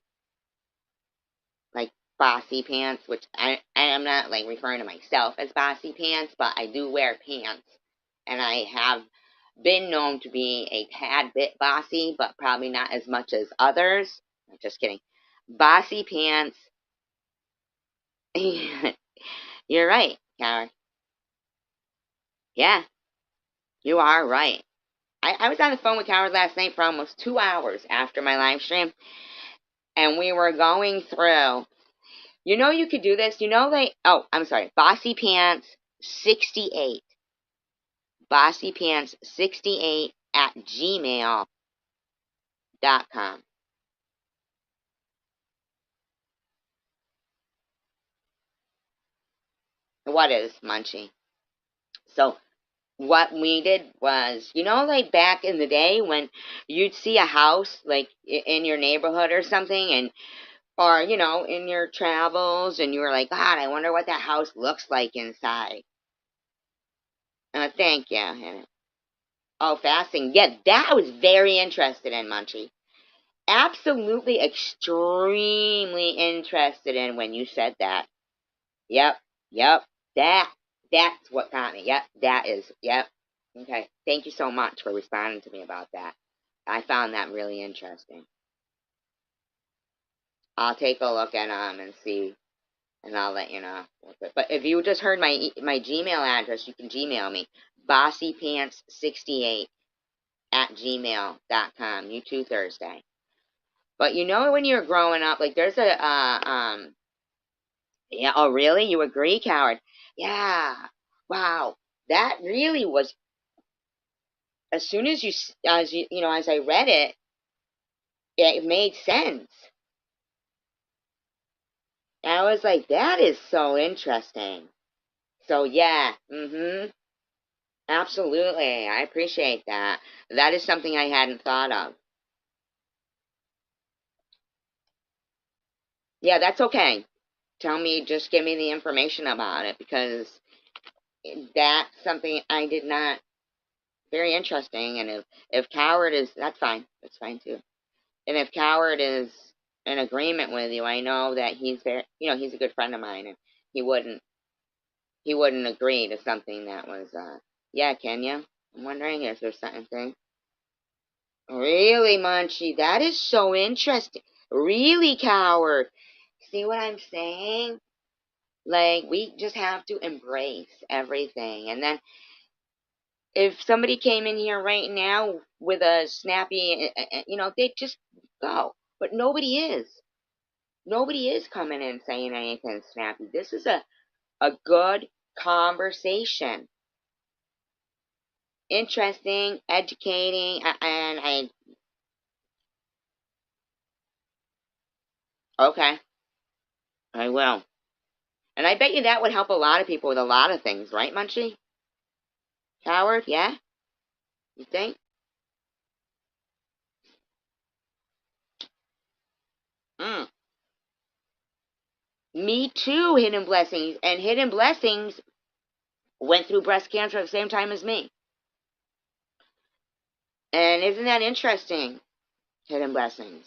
like Bossy Pants, which I am not like referring to myself as Bossy Pants, but I do wear pants. And I have been known to be a tad bit bossy, but probably not as much as others. Just kidding. Bossy Pants. You're right, Karen. Yeah, you are right. I was on the phone with Howard last night for almost 2 hours after my live stream, and we were going through. You know, you could do this. You know, they. Oh, I'm sorry. Bossy Pants 68. Bossy Pants 68 at gmail.com. What is Munchie? So what we did was, you know, like back in the day when you'd see a house like in your neighborhood or something, and or you know, in your travels, and you were like, God, I wonder what that house looks like inside. Thank you, Hannah. Oh, fasting. Yeah, that I was very interested in, Munchie. Absolutely, extremely interested in when you said that. Yep, yep. That that's what got me. Yep, that is. Yep. Okay. Thank you so much for responding to me about that. I found that really interesting. I'll take a look at them and see, and I'll let you know. But if you just heard my Gmail address, you can Gmail me bossypants68 at gmail.com. You too, Thursday. But you know when you're growing up, like there's a yeah. Oh, really? You agree, coward? Yeah. Wow. That really was. As soon as as I read it, it made sense. And I was like, that is so interesting. So yeah, absolutely. I appreciate that. That is something I hadn't thought of. Yeah, that's okay. Tell me, just give me the information about it because that's something I did not. Very interesting. And if Coward is, that's fine. That's fine too. And if Coward is in agreement with you, I know that he's very, he's a good friend of mine, and he wouldn't he wouldn't agree to something that was, yeah, can you? I'm wondering if there's something. Really, Munchie, that is so interesting. Really, Coward. See what I'm saying? Like, we just have to embrace everything. And then, if somebody came in here right now with a snappy, they'd just go. But nobody is. Nobody is coming in saying anything snappy. This is a good conversation. Interesting, educating, and okay, I will. And I bet you that would help a lot of people with a lot of things, right, Munchie? Howard, yeah? You think? Mm. Me too, Hidden Blessings. And Hidden Blessings went through breast cancer at the same time as me. And isn't that interesting? Hidden Blessings.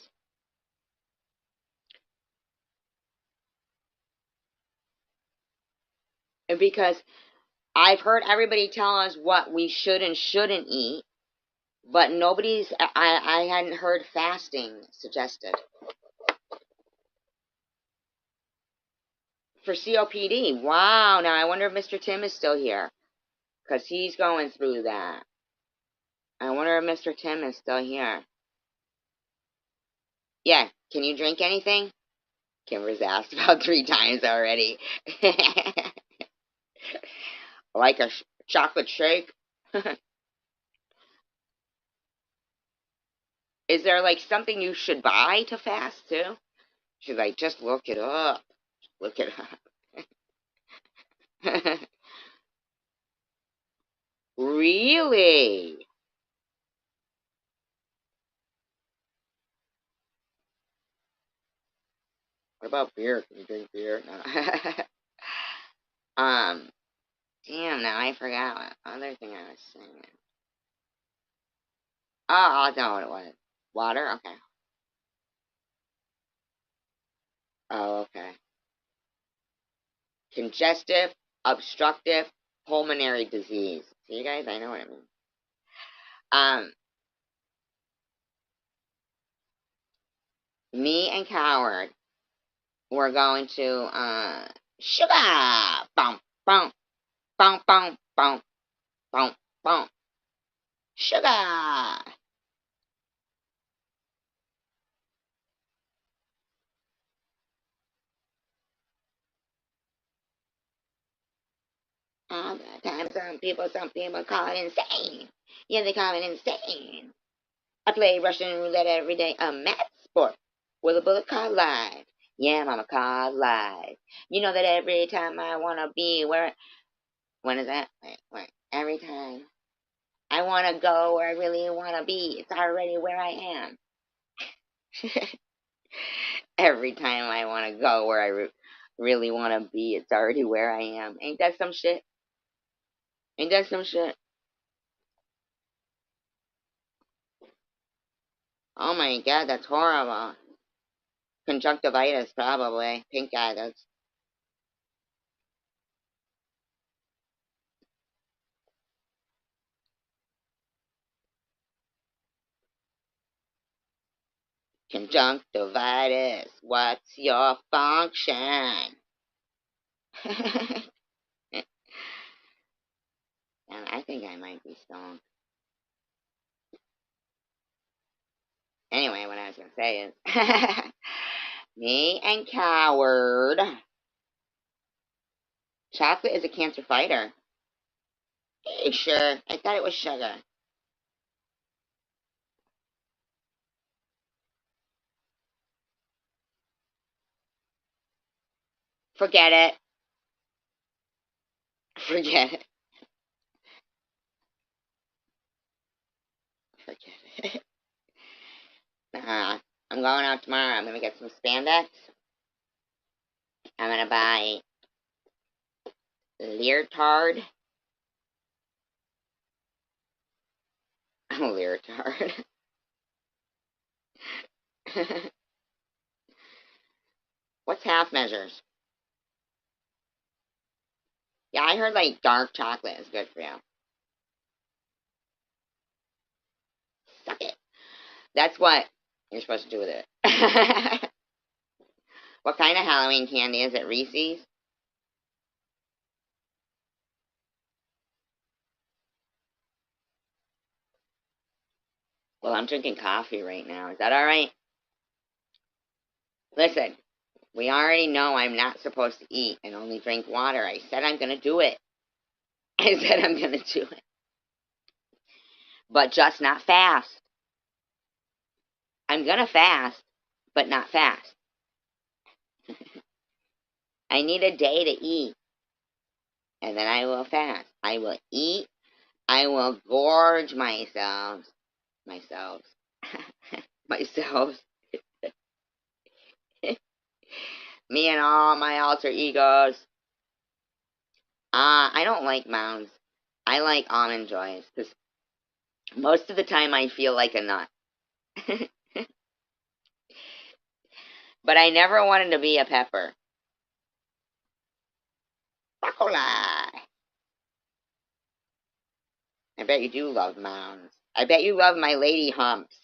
And because I've heard everybody tell us what we should and shouldn't eat, but I hadn't heard fasting suggested. For COPD. Wow. Now I wonder if Mr. Tim is still here. Because he's going through that. I wonder if Mr. Tim is still here. Yeah. Can you drink anything? Kimber's asked about 3 times already. Like a chocolate shake? Is there like something you should buy to fast too? She's like, just look it up. Look it up. Really? What about beer? Can you drink beer? No. Damn, now I forgot what other thing I was saying. Oh, I don't know what it was. Water? Okay. Oh, okay. Congestive, obstructive, pulmonary disease. See, you guys, I know what it means. Um, Me and Coward, we're going to, sugar! Boom, boom, boom, boom, boom, boom, boom. Sugar! All the time, some people call it insane. Yeah, they call it insane. I play Russian roulette every day, a mad sport, with a bullet called live. Yeah, mama, called live. You know that every time I wanna be where, when is that? Wait. Every time I wanna go where I really wanna be, it's already where I am. Every time I wanna go where I really wanna be, it's already where I am. Ain't that some shit? Ain't that some shit? Oh my god, that's horrible. Conjunctivitis, probably. Pink eye, that's conjunctivitis. What's your function? And I think I might be stoned. Anyway, what I was going to say is, me and Coward. Chocolate is a cancer fighter. Are you sure? I thought it was sugar. Forget it. Forget it. Forget it. I'm going out tomorrow. I'm going to get some spandex. I'm going to buy leotard. Leotard. What's half measures? Yeah, I heard like dark chocolate is good for you. Suck it. That's what you're supposed to do with it. What kind of Halloween candy is it? Reese's? Well, I'm drinking coffee right now. Is that alright? Listen, we already know I'm not supposed to eat and only drink water. I said I'm going to do it. I said I'm going to do it. But just not fast. I'm going to fast, but not fast. I need a day to eat, and then I will fast. I will eat. I will gorge myself. Myself. Myself. Me and all my alter egos. I don't like mounds. I like almond joys because most of the time I feel like a nut. But I never wanted to be a pepper. Broccoli. I bet you do love mounds. I bet you love my lady humps.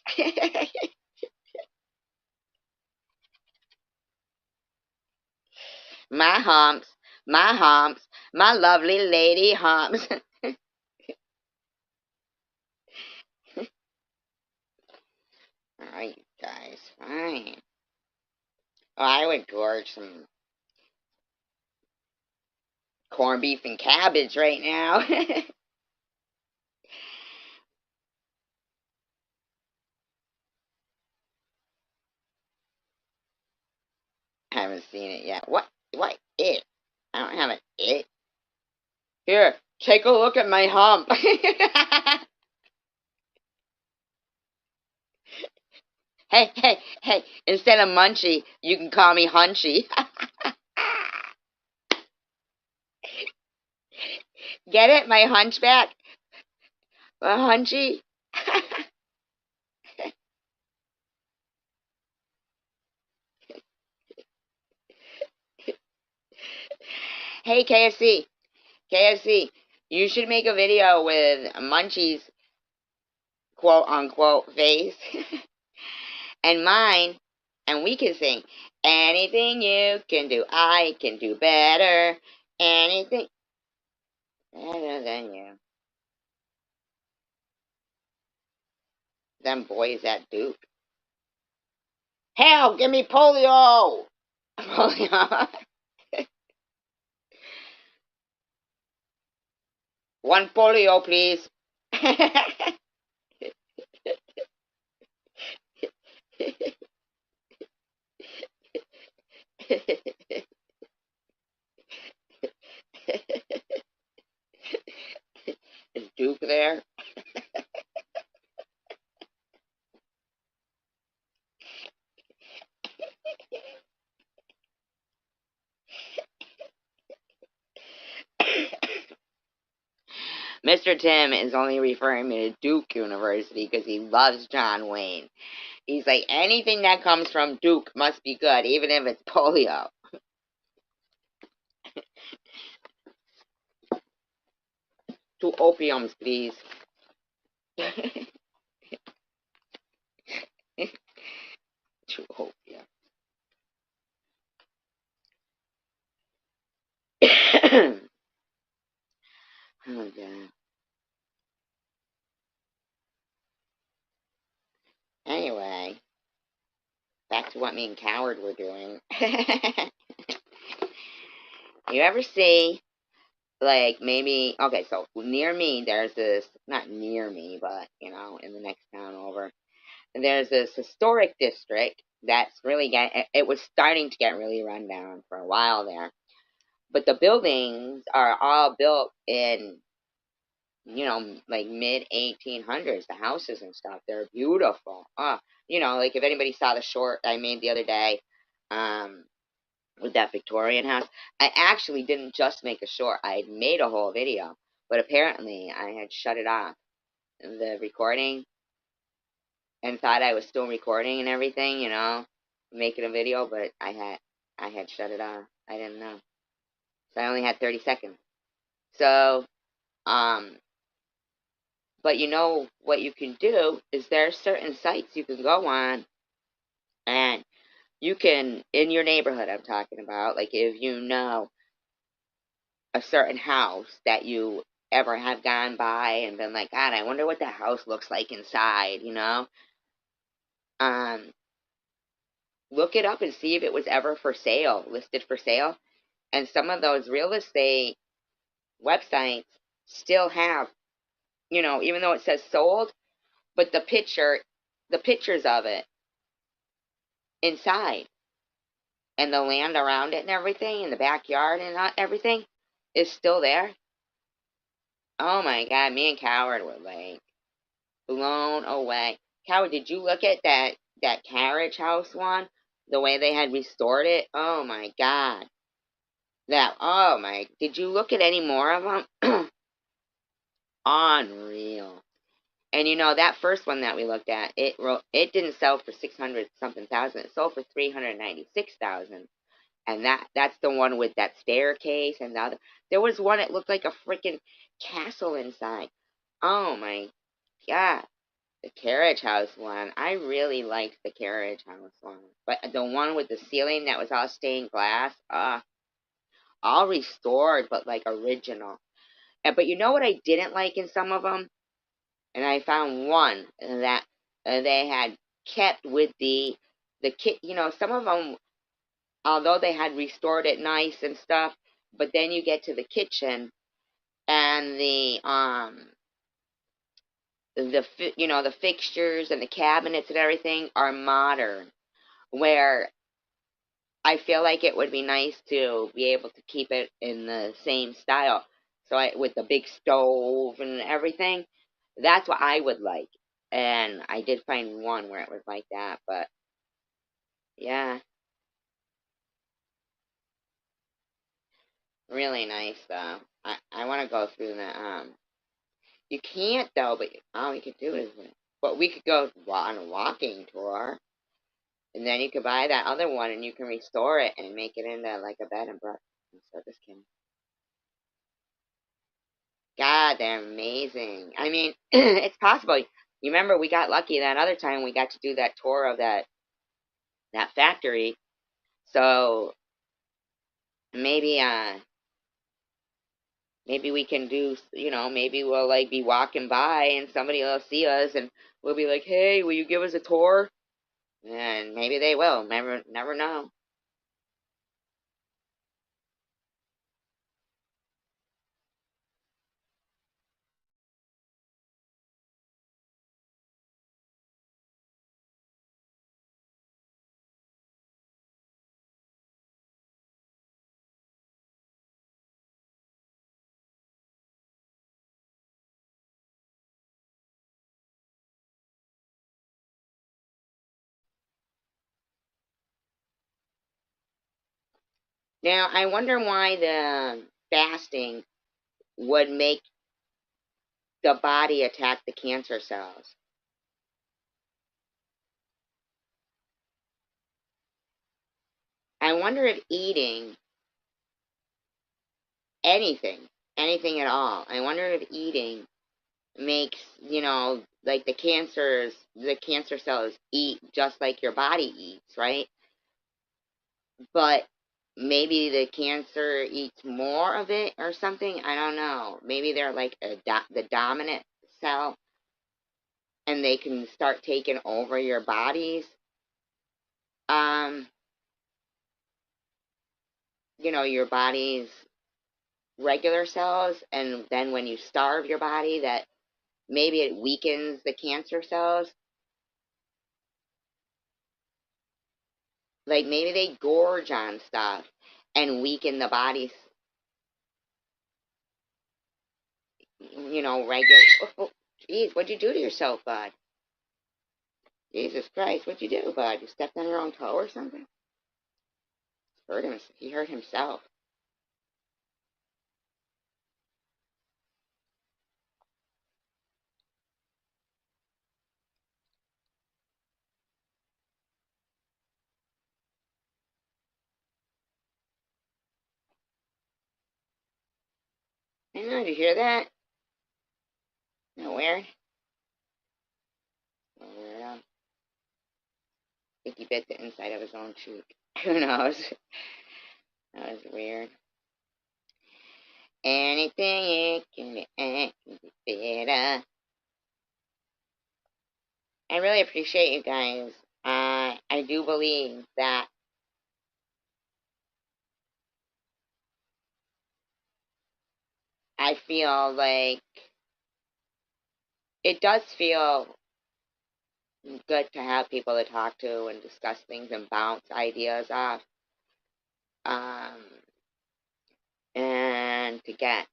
My humps. My humps. My lovely lady humps. Alright, guys. Fine. Oh, I would gorge some corned beef and cabbage right now. I haven't seen it yet. What it? I don't have an it. Here, take a look at my hump. Hey, hey, hey, instead of Munchie, you can call me Hunchy. Get it? My hunchback? Hunchy? Hey, KFC. KFC, you should make a video with Munchie's quote unquote face and mine, and we can sing anything you can do, I can do better. Anything better than you. Them boys at Duke. Hell, give me polio! Polio. One polio, please. Is Duke there? Mr. Tim is only referring me to Duke University because he loves John Wayne. He's like, anything that comes from Duke must be good, even if it's polio. 2 opiums, please. 2 opiums. Oh, God. Anyway, back to what me and Coward were doing. You ever see, like, maybe, okay, so near me, there's this, not near me, but, in the next town over, there's this historic district that's really it was starting to get really run down for a while there. But the buildings are all built in, like mid 1800s. The houses and stuff, they're beautiful. Like if anybody saw the short I made the other day, um, with that Victorian house, I actually didn't just make a short. I had made a whole video, but apparently I had shut it off, the recording, and thought I was still recording and everything, making a video, but I had shut it off. I didn't know. So I only had 30 seconds. So, um, but what you can do is there are certain sites you can go on, and you can, in your neighborhood I'm talking about, like if you know a certain house that you ever have gone by and been like, God, I wonder what the house looks like inside, um, look it up and see if it was ever for sale, listed for sale. And some of those real estate websites still have, even though it says sold, but the pictures of it inside and the land around it and everything, and the backyard and everything is still there. Oh my God, me and Coward were like blown away. Coward, did you look at that carriage house one? The way they had restored it? Oh my God. Did you look at any more of them? Unreal. And that first one that we looked at, it didn't sell for 600 something thousand. It sold for 396,000. And that's the one with that staircase and the other. There was one that looked like a freaking castle inside. Oh my God. The carriage house one. I really liked the carriage house one. But the one with the ceiling that was all stained glass, all restored, but like original. But you know what I didn't like in some of them? And I found one that they had kept with the kit. Some of them, although they had restored it nice and stuff, but then you get to the kitchen and the fixtures and the cabinets and everything are modern, where I feel like it would be nice to be able to keep it in the same style. So with the big stove and everything, that's what I would like. And I did find one where it was like that, but yeah, really nice though. I want to go through the You can't though, but all we could do is, but we could go on a walking tour, and then you could buy that other one, and you can restore it and make it into like a bed and breakfast. So just kidding. God, they're amazing. I mean, it's possible. You remember we got lucky that other time we got to do that tour of that factory. So maybe maybe we can do, maybe we'll like be walking by and somebody will see us and we'll be like, "Hey, will you give us a tour?" And maybe they will. Never know. Now, I wonder why the fasting would make the body attack the cancer cells. I wonder if eating anything, anything at all, I wonder if eating makes, like the cancer cells eat just like your body eats, right? But maybe the cancer eats more of it or something. I don't know. Maybe they're like the dominant cell and they can start taking over your body's um your body's regular cells, and then when you starve your body, that maybe it weakens the cancer cells. Like maybe they gorge on stuff and weaken the body's regular. Oh, jeez, what'd you do to yourself, bud? Jesus Christ, what'd you do, bud? You stepped on your own toe or something? Hurt him. He hurt himself. I know. Did you hear that? No, weird. No, weird. I think he bit the inside of his own cheek. Who knows? That was weird. Anything it can be better. I really appreciate you guys. I do believe that I feel like it does feel good to have people to talk to and discuss things and bounce ideas off, um, and to get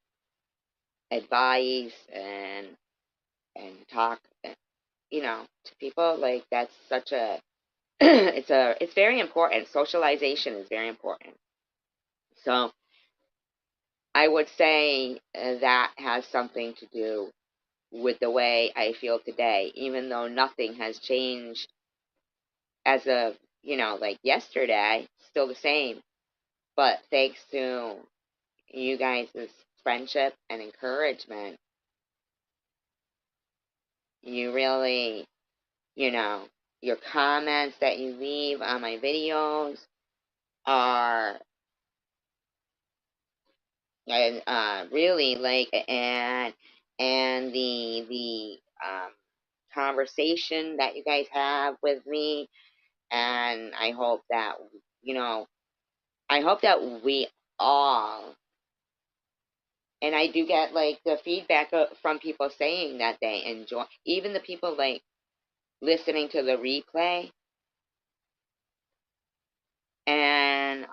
advice and talk, to people. Like that's such a it's very important. Socialization is very important. So I would say that has something to do with the way I feel today, even though nothing has changed as of, like yesterday, still the same. But thanks to you guys' friendship and encouragement, you really, you know, your comments that you leave on my videos are really like, and the conversation that you guys have with me, and you know I hope that we all, and I do get like the feedback from people saying that they enjoy, even the people like listening to the replay. And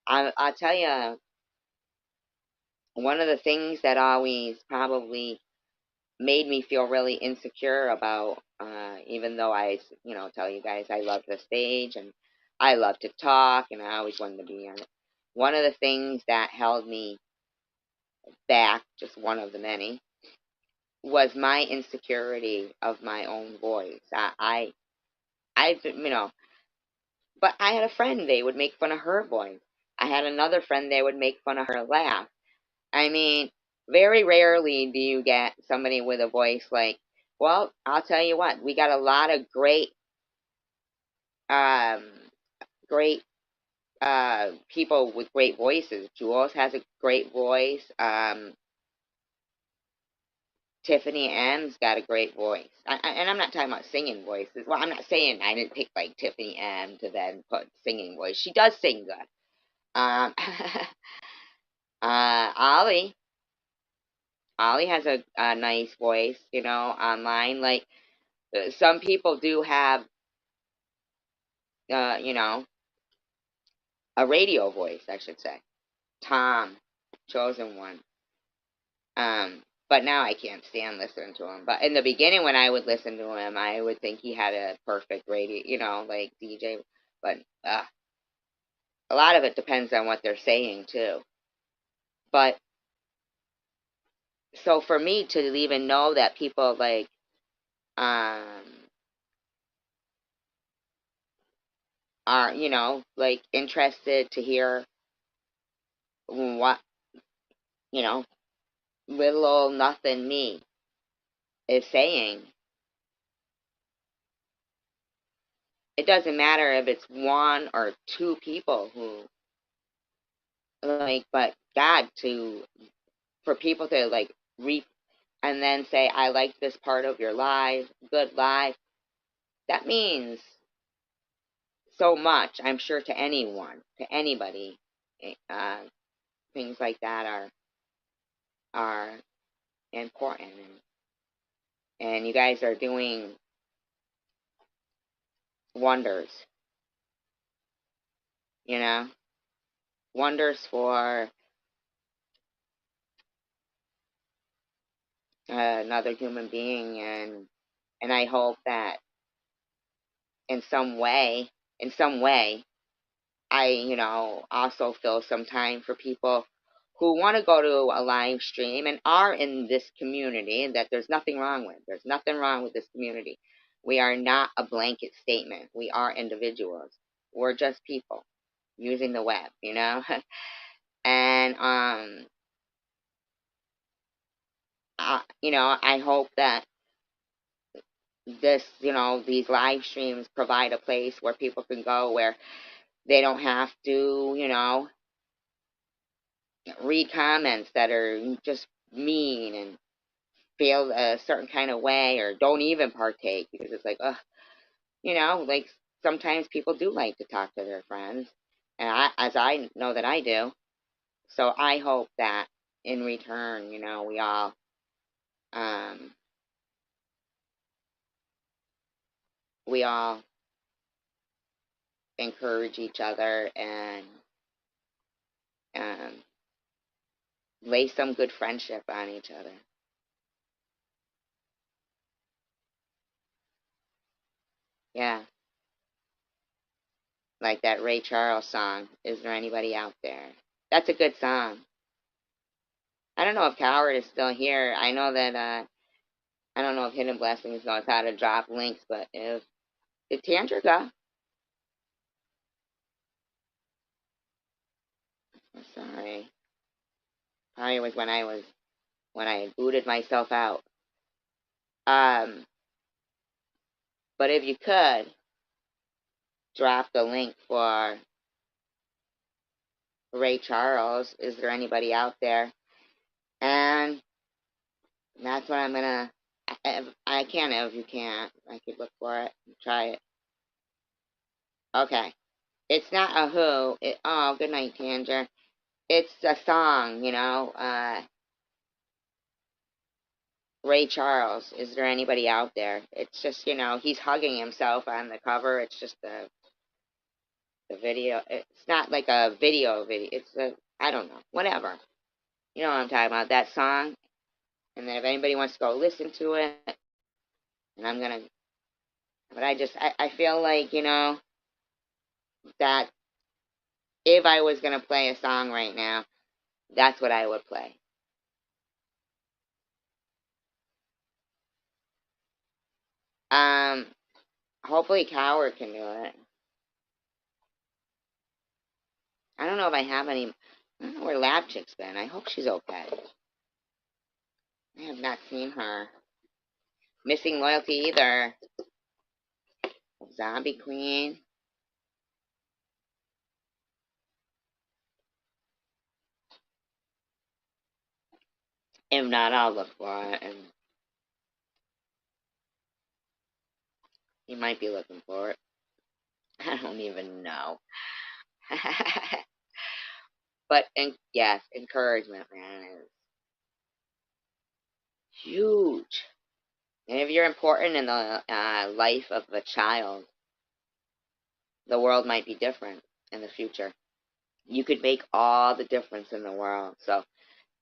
I'll tell you, one of the things that always probably made me feel really insecure about, even though I, tell you guys I love the stage and I love to talk and I always wanted to be on it. One of the things that held me back, just one of the many, was my insecurity of my own voice. But I had a friend, they would make fun of her voice. I had another friend, they would make fun of her laugh. I mean, very rarely do you get somebody with a voice like, well, I'll tell you what, we got a lot of um, great people with great voices. Jules has a great voice. Tiffany M's got a great voice. And I'm not talking about singing voices. Well, I'm not saying I didn't pick like Tiffany M to then put singing voice. She does sing good. Ollie. Ollie has a nice voice, online. Like, some people do have, uh, you know, a radio voice, I should say. Tom, chosen one. But now I can't stand listening to him. But in the beginning, when I would listen to him, I would think he had a perfect radio, like DJ. But a lot of it depends on what they're saying too. But so for me to even know that people like um are like interested to hear what you know little old nothing me is saying, it doesn't matter if it's one or two people who like, but God, to for people to like reap and then say, I like this part of your life, good life, that means so much, I'm sure, to anyone, to anybody. uh, Things like that are important, and you guys are doing wonders, you know wonders for another human being. And I hope that in some way, I, also fill some time for people who want to go to a live stream and are in this community, and that there's nothing wrong with. There's nothing wrong with this community. We are not a blanket statement. We are individuals. We're just people using the web, and I hope that these live streams provide a place where people can go where they don't have to, read comments that are just mean and feel a certain kind of way, or don't even partake because it's like, ugh, like sometimes people do like to talk to their friends, and as I know that I do. So I hope that in return, um, we all encourage each other and um, lay some good friendship on each other. Yeah, like that Ray Charles song, Is There Anybody Out There? That's a good song. I don't know if Coward is still here. I know that, I don't know if Hidden Blessings knows how to drop links, but if, did Tandra go? I'm sorry. Probably was when I had booted myself out. Um, but if you could, drop the link for Ray Charles, Is There Anybody Out There? And that's what I'm gonna. I can't if you can't. I could look for it and try it. Okay. It's not a who. Oh, good night, Tanger. It's a song, Ray Charles. Is there anybody out there? It's just, he's hugging himself on the cover. It's just the video. It's not like a video. It's I don't know. Whatever. You know what I'm talking about. That song. And then if anybody wants to go listen to it, and I'm gonna, but I feel like, that if I was gonna play a song right now, that's what I would play. Um, Hopefully Coward can do it. I don't know if I have any. I don't know where Lab Chick's been. I hope she's okay. I have not seen her. Missing Loyalty either. Zombie Queen. If not, I'll look for it. And he might be looking for it. I don't even know. But yes, encouragement, man, is huge. And if you're important in the life of a child, the world might be different in the future. You could make all the difference in the world. So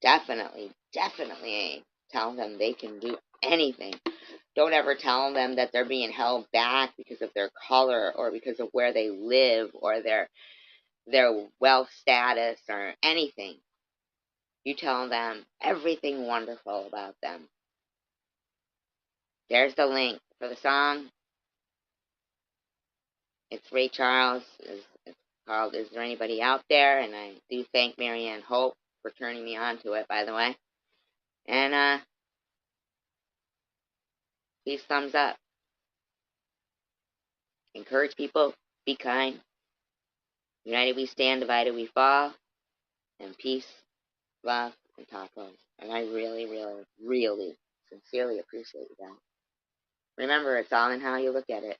definitely, definitely tell them they can do anything. Don't ever tell them that they're being held back because of their color or because of where they live or their wealth status or anything. You tell them everything wonderful about them. There's the link for the song. It's Ray Charles. It's called Is There Anybody Out There? And I do thank Marianne Hope for turning me on to it, by the way. And please thumbs up. Encourage people. Be kind. United we stand, divided we fall. And peace, love, and tacos. And I really, really, really sincerely appreciate that. Remember, it's all in how you look at it.